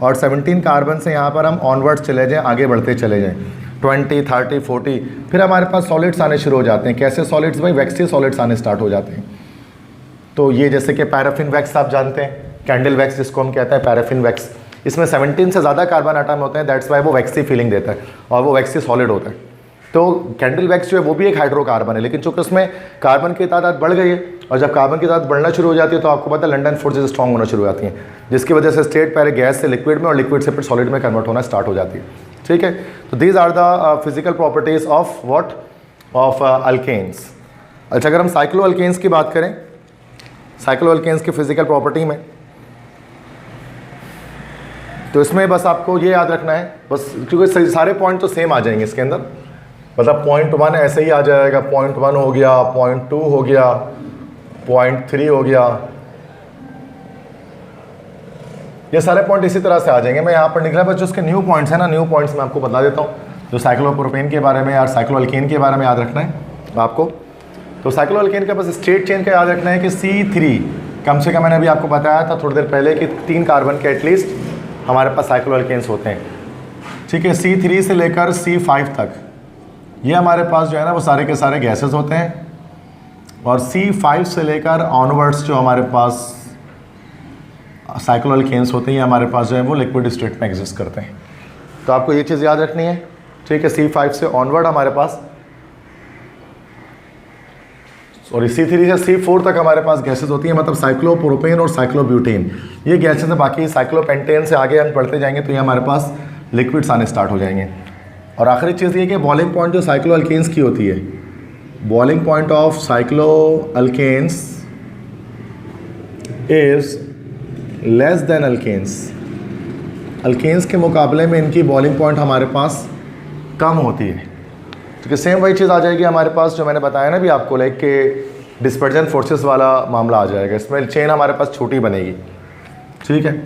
और 17 कार्बन से यहाँ पर हम ऑनवर्ड्स चले जाएं, आगे बढ़ते चले जाएं, 20, 30, 40, फिर हमारे पास सॉलिड्स आने शुरू हो जाते हैं। कैसे सॉलिड्स भाई, वैक्सी सॉलिड्स आने स्टार्ट हो जाते हैं। तो ये जैसे कि पैराफिन वैक्स आप जानते हैं, कैंडल वैक्स जिसको हम कहते हैं, पैराफिन वैक्स, इसमें 17 से ज़्यादा कार्बन आटम होते हैं, दैट्स वाई वो वैक्सी फीलिंग देता है और वो वैक्सी सॉलिड होता है। तो कैंडल वैक्स जो है वो भी एक हाइड्रोकार्बन है, लेकिन चूंकि उसमें कार्बन की तादाद बढ़ गई है, और जब कार्बन की तादाद बढ़ना शुरू हो जाती है तो आपको पता है लंडन फोर्सेस स्ट्रॉन्ग होना शुरू हो जाती हैं, जिसकी वजह से स्टेट पहले गैस से लिक्विड में और लिक्विड से फिर सॉलिड में कन्वर्ट होना स्टार्ट हो जाती है, ठीक है। तो these are the physical properties of what, of alkanes. अच्छा, अगर हम साइक्लो अल्केन्स की बात करें, साइक्लो अल्केन्स की फिजिकल प्रॉपर्टी में, तो इसमें बस आपको ये याद रखना है, बस क्योंकि सारे पॉइंट तो सेम आ जाएंगे इसके अंदर, मतलब पॉइंट 1 ऐसे ही आ जाएगा, पॉइंट 1 हो गया, पॉइंट 2 हो गया, पॉइंट 3 हो गया, ये सारे पॉइंट इसी तरह से आ जाएंगे। मैं यहाँ पर निकला, बस जो उसके न्यू पॉइंट्स हैं ना, न्यू पॉइंट्स मैं आपको बता देता हूँ, जो साइक्लोप्रोपेन के बारे में या साइक्लोअल्केन के बारे में याद रखना है आपको। तो साइक्लोअल्केन का बस स्ट्रेट चेन का याद रखना है कि C3 कम से कम, मैंने अभी आपको बताया था थोड़ी देर पहले कि 3 कार्बन के एटलीस्ट हमारे पास साइक्लोअल्केन्स होते हैं। ठीक है। C3 से लेकर C5 तक ये हमारे पास जो है ना वो सारे के सारे गैसेस होते हैं, और C5 से लेकर ऑनवर्ड्स जो हमारे पास साइक्लोअल्केन्स होते हैं, ये हमारे पास जो है वो लिक्विड स्टेट में एग्जिस्ट करते हैं। तो आपको ये चीज़ याद रखनी है, ठीक है। C5 से ऑनवर्ड हमारे पास, सॉरी C3 से C4 तक हमारे पास गैसेस होती हैं, मतलब साइक्लोप्रोपेन और साइक्लोब्यूटेन ये गैसेस है। बाकी साइक्लोपेंटेन से आगे हम पढ़ते जाएंगे तो ये हमारे पास लिक्विड्स आने स्टार्ट हो जाएंगे। और आखिरी चीज़ ये कि बॉइलिंग पॉइंट जो साइक्लोअल्केन्स की होती है, boiling point of cycloalkanes is less than alkanes. Alkanes के मुकाबले में इनकी बॉइलिंग पॉइंट हमारे पास कम होती है। तो सेम वही चीज़ आ जाएगी हमारे पास जो मैंने बताया ना भी आपको, लाइक के डिस्पर्जन फोर्सेस वाला मामला आ जाएगा। इसमें चेन हमारे पास छोटी बनेगी, ठीक है।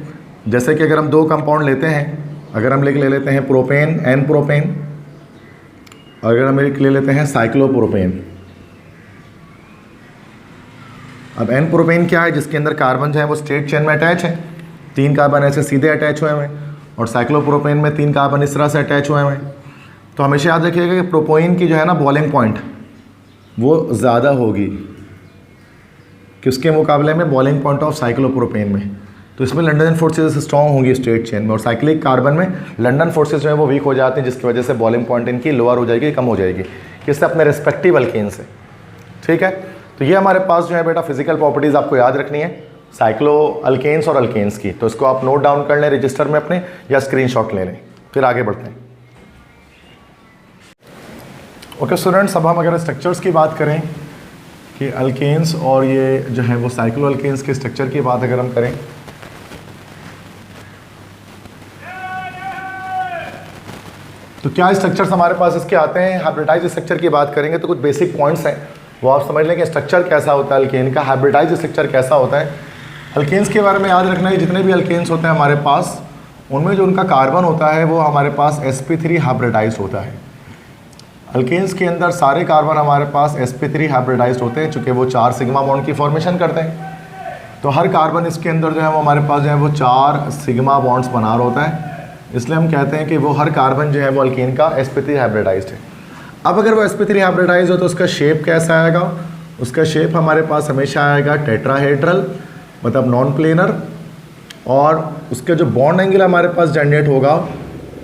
जैसे कि अगर हम दो कंपाउंड लेते हैं, अगर हम ले लेते हैं प्रोपेन, एन प्रोपेन, और अगर हम ले लेते हैं साइक्लोप्रोपेन। अब एन प्रोपेन क्या है, जिसके अंदर कार्बन जो है वो स्ट्रेट चेन में अटैच है, 3 कार्बन ऐसे सीधे अटैच हुए हैं, और साइक्लोप्रोपेन में 3 कार्बन इस तरह से अटैच हुए हैं। तो हमेशा याद रखिएगा कि प्रोपोइन की जो है ना बॉइलिंग पॉइंट वो ज़्यादा होगी किसके मुकाबले में, बॉइलिंग पॉइंट ऑफ साइक्लोप्रोपेन में। तो इसमें लंडन फोर्सेस स्ट्रॉन्ग होंगी स्ट्रेट चेन में, और साइक्लिक कार्बन में लंडन फोर्सेस जो है वो वीक हो जाते हैं, जिसकी वजह से बॉइलिंग पॉइंट इनकी लोअर हो जाएगी, कम हो जाएगी, किससे, अपने रिस्पेक्टिव अल्केन से, ठीक है। तो ये हमारे पास जो है बेटा फिजिकल प्रॉपर्टीज़ आपको याद रखनी है साइक्लो अल्केन्स और अल्केन्स की। तो इसको आप नोट डाउन कर लें रजिस्टर में अपने, या स्क्रीनशॉट ले लें। फिर आगे बढ़ते हैं। ओके स्टूडेंट्स, अब हम अगर स्ट्रक्चर्स की बात करें कि अल्केन्स और ये जो है वो साइक्लो अल्केन्स के स्ट्रक्चर की बात अगर हम करें, तो क्या स्ट्रक्चर्स हमारे पास इसके आते हैं। हाइब्रिडाइज स्ट्रक्चर की बात करेंगे तो कुछ बेसिक पॉइंट्स हैं, वो आप समझ लें कि स्ट्रक्चर कैसा होता है अल्केन का, हाइब्रिडाइज स्ट्रक्चर कैसा होता है। अल्केन्स के बारे में याद रखना है, जितने भी अल्केन्स होते हैं हमारे पास, उनमें जो उनका कार्बन होता है वो हमारे पास sp3 हाइब्रिडाइज होता है। अल्केन्स के अंदर सारे कार्बन हमारे पास sp3 हाइब्रिडाइज होते हैं, चूँकि वो 4 सिग्मा बॉन्ड की फॉर्मेशन करते हैं। तो हर कार्बन इसके अंदर जो है वो हमारे पास जो है वो 4 सिग्मा बॉन्ड्स बना रहा होता है, इसलिए हम कहते हैं कि वो हर कार्बन जो है वो अल्केन का sp3 हाइब्रिडाइज्ड है। अब अगर वो sp3 हाइब्रिडाइज हो तो उसका शेप कैसा आएगा, उसका शेप हमारे पास हमेशा आएगा टेट्राहेड्रल, मतलब नॉन प्लेनर, और उसका जो बॉन्ड एंगल हमारे पास जनरेट होगा,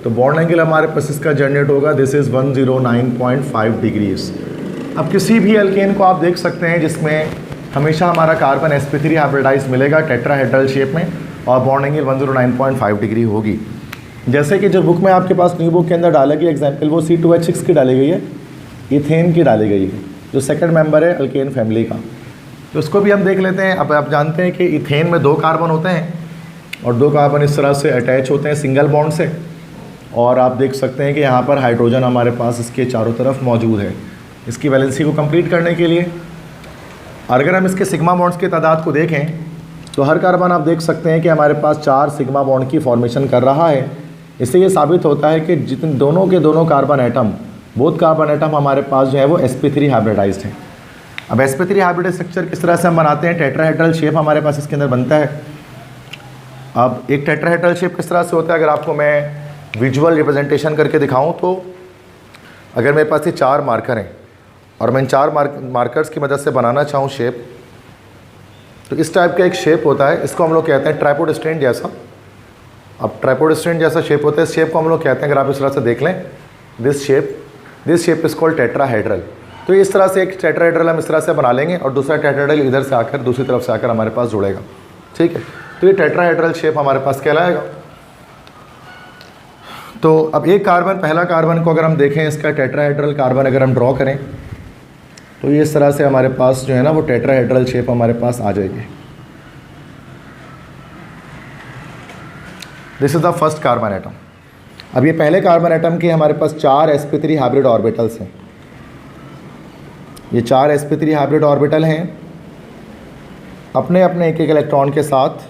तो बॉन्ड एंगल हमारे पास इसका जनरेट होगा, दिस इज़ 109.5 डिग्रीज। अब किसी भी अल्केन को आप देख सकते हैं जिसमें हमेशा हमारा कार्बन sp3 हाइब्रिडाइज मिलेगा टेट्राहेड्रल शेप में, और बॉन्ड एंगल 109.5 डिग्री होगी। जैसे कि जो बुक में आपके पास न्यू बुक के अंदर डाला गया एग्जाम्पल, वो C2H6 की डाली गई है, इथेन की डाली गई है, जो सेकंड मेंबर है अल्केन फैमिली का। तो उसको भी हम देख लेते हैं। अब आप जानते हैं कि इथेन में 2 कार्बन होते हैं, और 2 कार्बन इस तरह से अटैच होते हैं सिंगल बॉन्ड से, और आप देख सकते हैं कि यहाँ पर हाइड्रोजन हमारे पास इसके चारों तरफ मौजूद है इसकी वैलेंसी को कंप्लीट करने के लिए। और अगर हम इसके सिग्मा बॉन्ड्स की तादाद को देखें तो हर कार्बन आप देख सकते हैं कि हमारे पास 4 सिग्मा बॉन्ड की फॉर्मेशन कर रहा है। इससे ये साबित होता है कि जितने दोनों के दोनों carbon atom, both carbon atom हमारे पास जो है वो sp3 हाइब्रिडाइज्ड है। अब sp3 हाइब्रिडाइज स्ट्रक्चर किस तरह से हम बनाते हैं, टेट्राहेड्रल शेप हमारे पास इसके अंदर बनता है। अब एक टेट्राहेड्रल शेप किस तरह से होता है, अगर आपको मैं विजुअल रिप्रेजेंटेशन करके दिखाऊं तो अगर मेरे पास ये 4 मार्कर हैं और मैं इन 4 मार्कर्स की मदद से बनाना चाहूँ शेप, तो इस टाइप का एक शेप होता है, इसको हम लोग कहते हैं ट्राइपॉड स्टैंड जैसा। अब ट्राइपॉड स्टैंड जैसा शेप होता है, इस शेप को हम लोग कहते हैं, अगर आप इस तरह से देख लें, this shape is called tetrahedral. तो इस तरह से एक टेट्राहेड्रल हम इस तरह से बना लेंगे, और दूसरा टेट्राहेड्रल इधर से आकर दूसरी तरफ से आकर हमारे पास जुड़ेगा, ठीक है। तो ये टेट्राहेड्रल शेप हमारे पास कहलाएगा। तो अब एक कार्बन, पहला कार्बन को अगर हम देखें, इसका टेट्राहेड्रल कार्बन अगर हम ड्रॉ करें तो ये इस तरह से हमारे पास जो है ना वो टेट्राहेड्रल शेप हमारे पास आ जाएगी। This is the first carbon atom. अब ये पहले कार्बन एटम के हमारे पास 4 sp3 हाइब्रिड ऑर्बिटल्स हैं। ये 4 sp3 हाइब्रिड ऑर्बिटल हैं अपने अपने एक इलेक्ट्रॉन के साथ,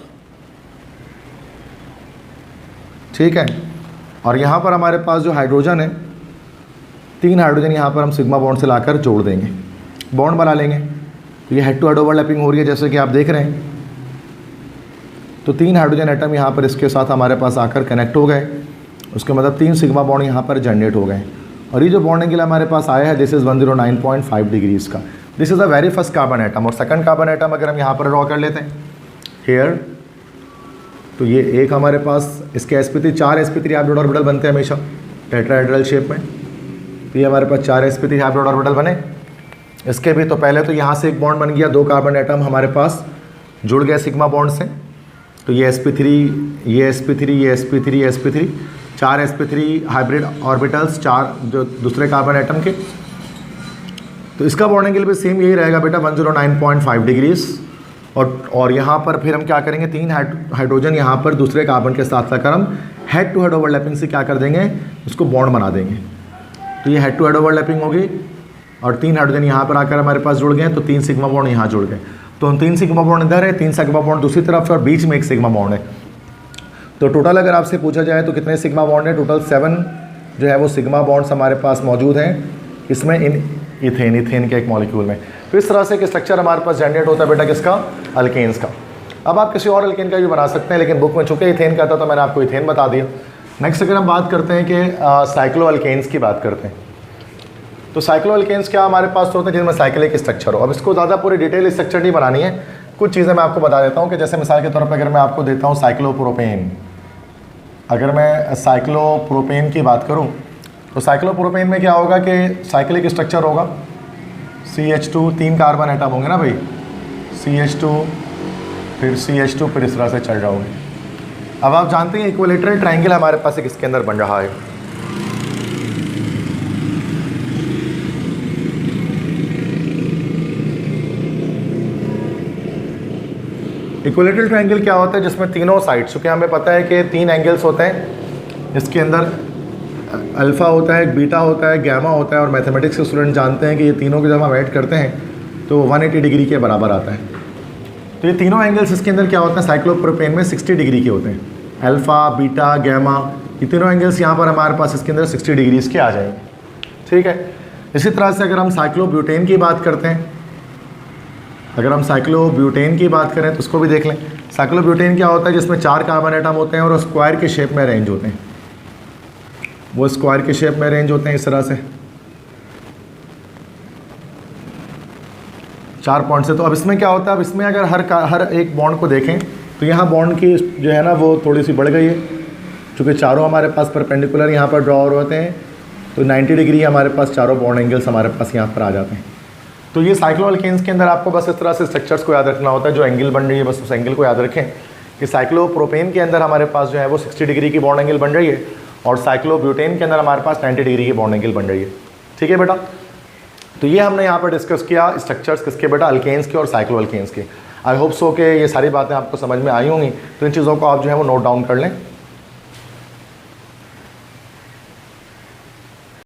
ठीक है। और यहाँ पर हमारे पास जो हाइड्रोजन है, 3 हाइड्रोजन यहाँ पर हम सिग्मा बॉन्ड से लाकर जोड़ देंगे, बॉन्ड बना लेंगे। तो ये हेड टू हेड ओवरलैपिंग हो रही है जैसे कि आप देख रहे हैं। तो 3 हाइड्रोजन एटम यहाँ पर इसके साथ हमारे पास आकर कनेक्ट हो गए, उसके मतलब 3 सिग्मा बॉन्ड यहाँ पर जनरेट हो गए। और ये जो बॉन्ड एंगल हमारे पास आया है दिस इज़ 109.5 डिग्रीज़ का। This is the very first carbon atom. और सेकंड कार्बन एटम अगर हम यहाँ पर ड्रॉ कर लेते हैं हेयर, तो ये एक हमारे पास इसके sp3 4 sp3 हाइब्रिड ऑर्बिटल बनते हैं हमेशा टेट्राहेड्रल शेप में। तो ये हमारे पास 4 sp3 हाइब्रिड ऑर्बिटल बने। इसके भी तो पहले तो यहाँ से एक बॉन्ड बन गया, 2 कार्बन एटम हमारे पास जुड़ गए सिग्मा बॉन्ड से। तो ये sp3, ये sp3, ये sp3, ये sp3, 4 sp3 हाइब्रिड ऑर्बिटल्स 4 जो दूसरे कार्बन एटम के। तो इसका बॉन्ड एंगल भी सेम यही रहेगा बेटा 109.5 डिग्रीज। और यहाँ पर फिर हम क्या करेंगे, 3 हाइड्रोजन यहाँ पर दूसरे कार्बन के साथ लाकर हम हेड टू हेड ओवरलैपिंग से क्या कर देंगे, उसको बॉन्ड बना देंगे। तो ये हेड टू हेड ओवरलैपिंग होगी और 3 हाइड्रोजन यहाँ पर आकर हमारे पास जुड़ गए, तो 3 सिग्मा बॉन्ड यहाँ जुड़ गए। तो 3 सिग्मा बॉन्ड इधर है, 3 सिग्मा बॉन्ड दूसरी तरफ है और बीच में एक सिग्मा बॉन्ड है। तो टोटल अगर आपसे पूछा जाए तो कितने सिग्मा बॉन्ड है, टोटल 7 जो है वो सिग्मा बॉन्ड्स हमारे पास मौजूद हैं इसमें, इथेन के एक मॉलिक्यूल में। तो इस तरह से एक स्ट्रक्चर हमारे पास जनरेट होता है बेटा किसका, अल्केन्स का। अब आप किसी और अल्केन का भी बना सकते हैं, लेकिन बुक में चूँकि इथेन का था तो मैंने आपको इथेन बता दिया। नेक्स्ट अगर हम बात करते हैं कि साइक्लो अल्केन्स की बात करते हैं, तो साइक्लो अल्केन्स क्या हमारे पास होते हैं जिनमें साइक्लिक स्ट्रक्चर हो। अब इसको ज़्यादा पूरी डिटेल स्ट्रक्चर नहीं बनानी है, कुछ चीज़ें मैं आपको बता देता हूँ कि जैसे मिसाल के तौर पर अगर मैं आपको देता हूँ साइक्लोप्रोपेन, अगर मैं साइक्लोप्रोपेन की बात करूँ तो साइक्लोप्रोपेन में क्या होगा कि साइक्लिक स्ट्रक्चर होगा, CH2 3 कार्बन एटम होंगे ना भाई, CH2 फिर CH2 फिर इस तरह से चल रहा होगा। अब आप जानते हैं इक्विलेटरल ट्रायंगल हमारे पास एक इसके अंदर बन रहा है। इक्विलेटरल ट्रायंगल क्या होता है, जिसमें तीनों साइड्स, चूँकि हमें पता है कि 3 एंगल्स होते हैं इसके अंदर, अल्फ़ा होता है, बीटा होता है, गैमा होता है। और मैथमेटिक्स के स्टूडेंट जानते हैं कि ये तीनों को जब हम ऐड करते हैं तो 180 डिग्री के बराबर आता है। तो ये तीनों एंगल्स इसके अंदर क्या होते हैं, साइक्लोप्रोपेन में 60 डिग्री के होते हैं। अल्फ़ा, बीटा, गैमा, ये तीनों एंगल्स यहाँ पर हमारे पास इसके अंदर 60 डिग्रीज़ के आ जाएंगे। ठीक है। इसी तरह से अगर हम साइक्लोब्यूटेन की बात करते हैं, अगर हम साइक्लोब्यूटेन की बात करें तो उसको भी देख लें। साइक्लोब्यूटेन क्या होता है, जिसमें 4 कार्बन एटम होते हैं और स्क्वायर के शेप में अरेंज होते हैं, वो स्क्वायर के शेप में अरेंज होते हैं इस तरह से 4 पॉइंट से। तो अब इसमें क्या होता है, अब इसमें अगर हर एक बॉन्ड को देखें तो यहाँ बॉन्ड की जो है ना वो थोड़ी सी बढ़ गई है, चूँकि चारों हमारे पास परपेंडिकुलर यहाँ पर ड्रॉ होते हैं, तो 90 डिग्री हमारे पास चारों बॉन्ड एंगल्स हमारे पास यहाँ पर आ जाते हैं। तो ये साइक्लो अल्केन्स के अंदर आपको बस इस तरह से स्ट्रक्चर्स को याद रखना होता है, जो एंगल बन रही है बस उस एंगल को याद रखें कि साइक्लोप्रोपेन के अंदर हमारे पास जो है वो 60 डिग्री की बॉन्ड एंगल बन रही है और साइक्लोब्यूटेन के अंदर हमारे पास 90 डिग्री की बॉन्ड एंगल बन रही है। ठीक है बेटा। तो ये हमने यहाँ पर डिस्कस किया स्ट्रक्चर्स किसके बेटा, अल्केन्स के और साइक्लो अल्केन्स के। आई होप सो कि ये सारी बातें आपको समझ में आई होंगी। तो इन चीज़ों को आप जो है वो नोट डाउन कर लें।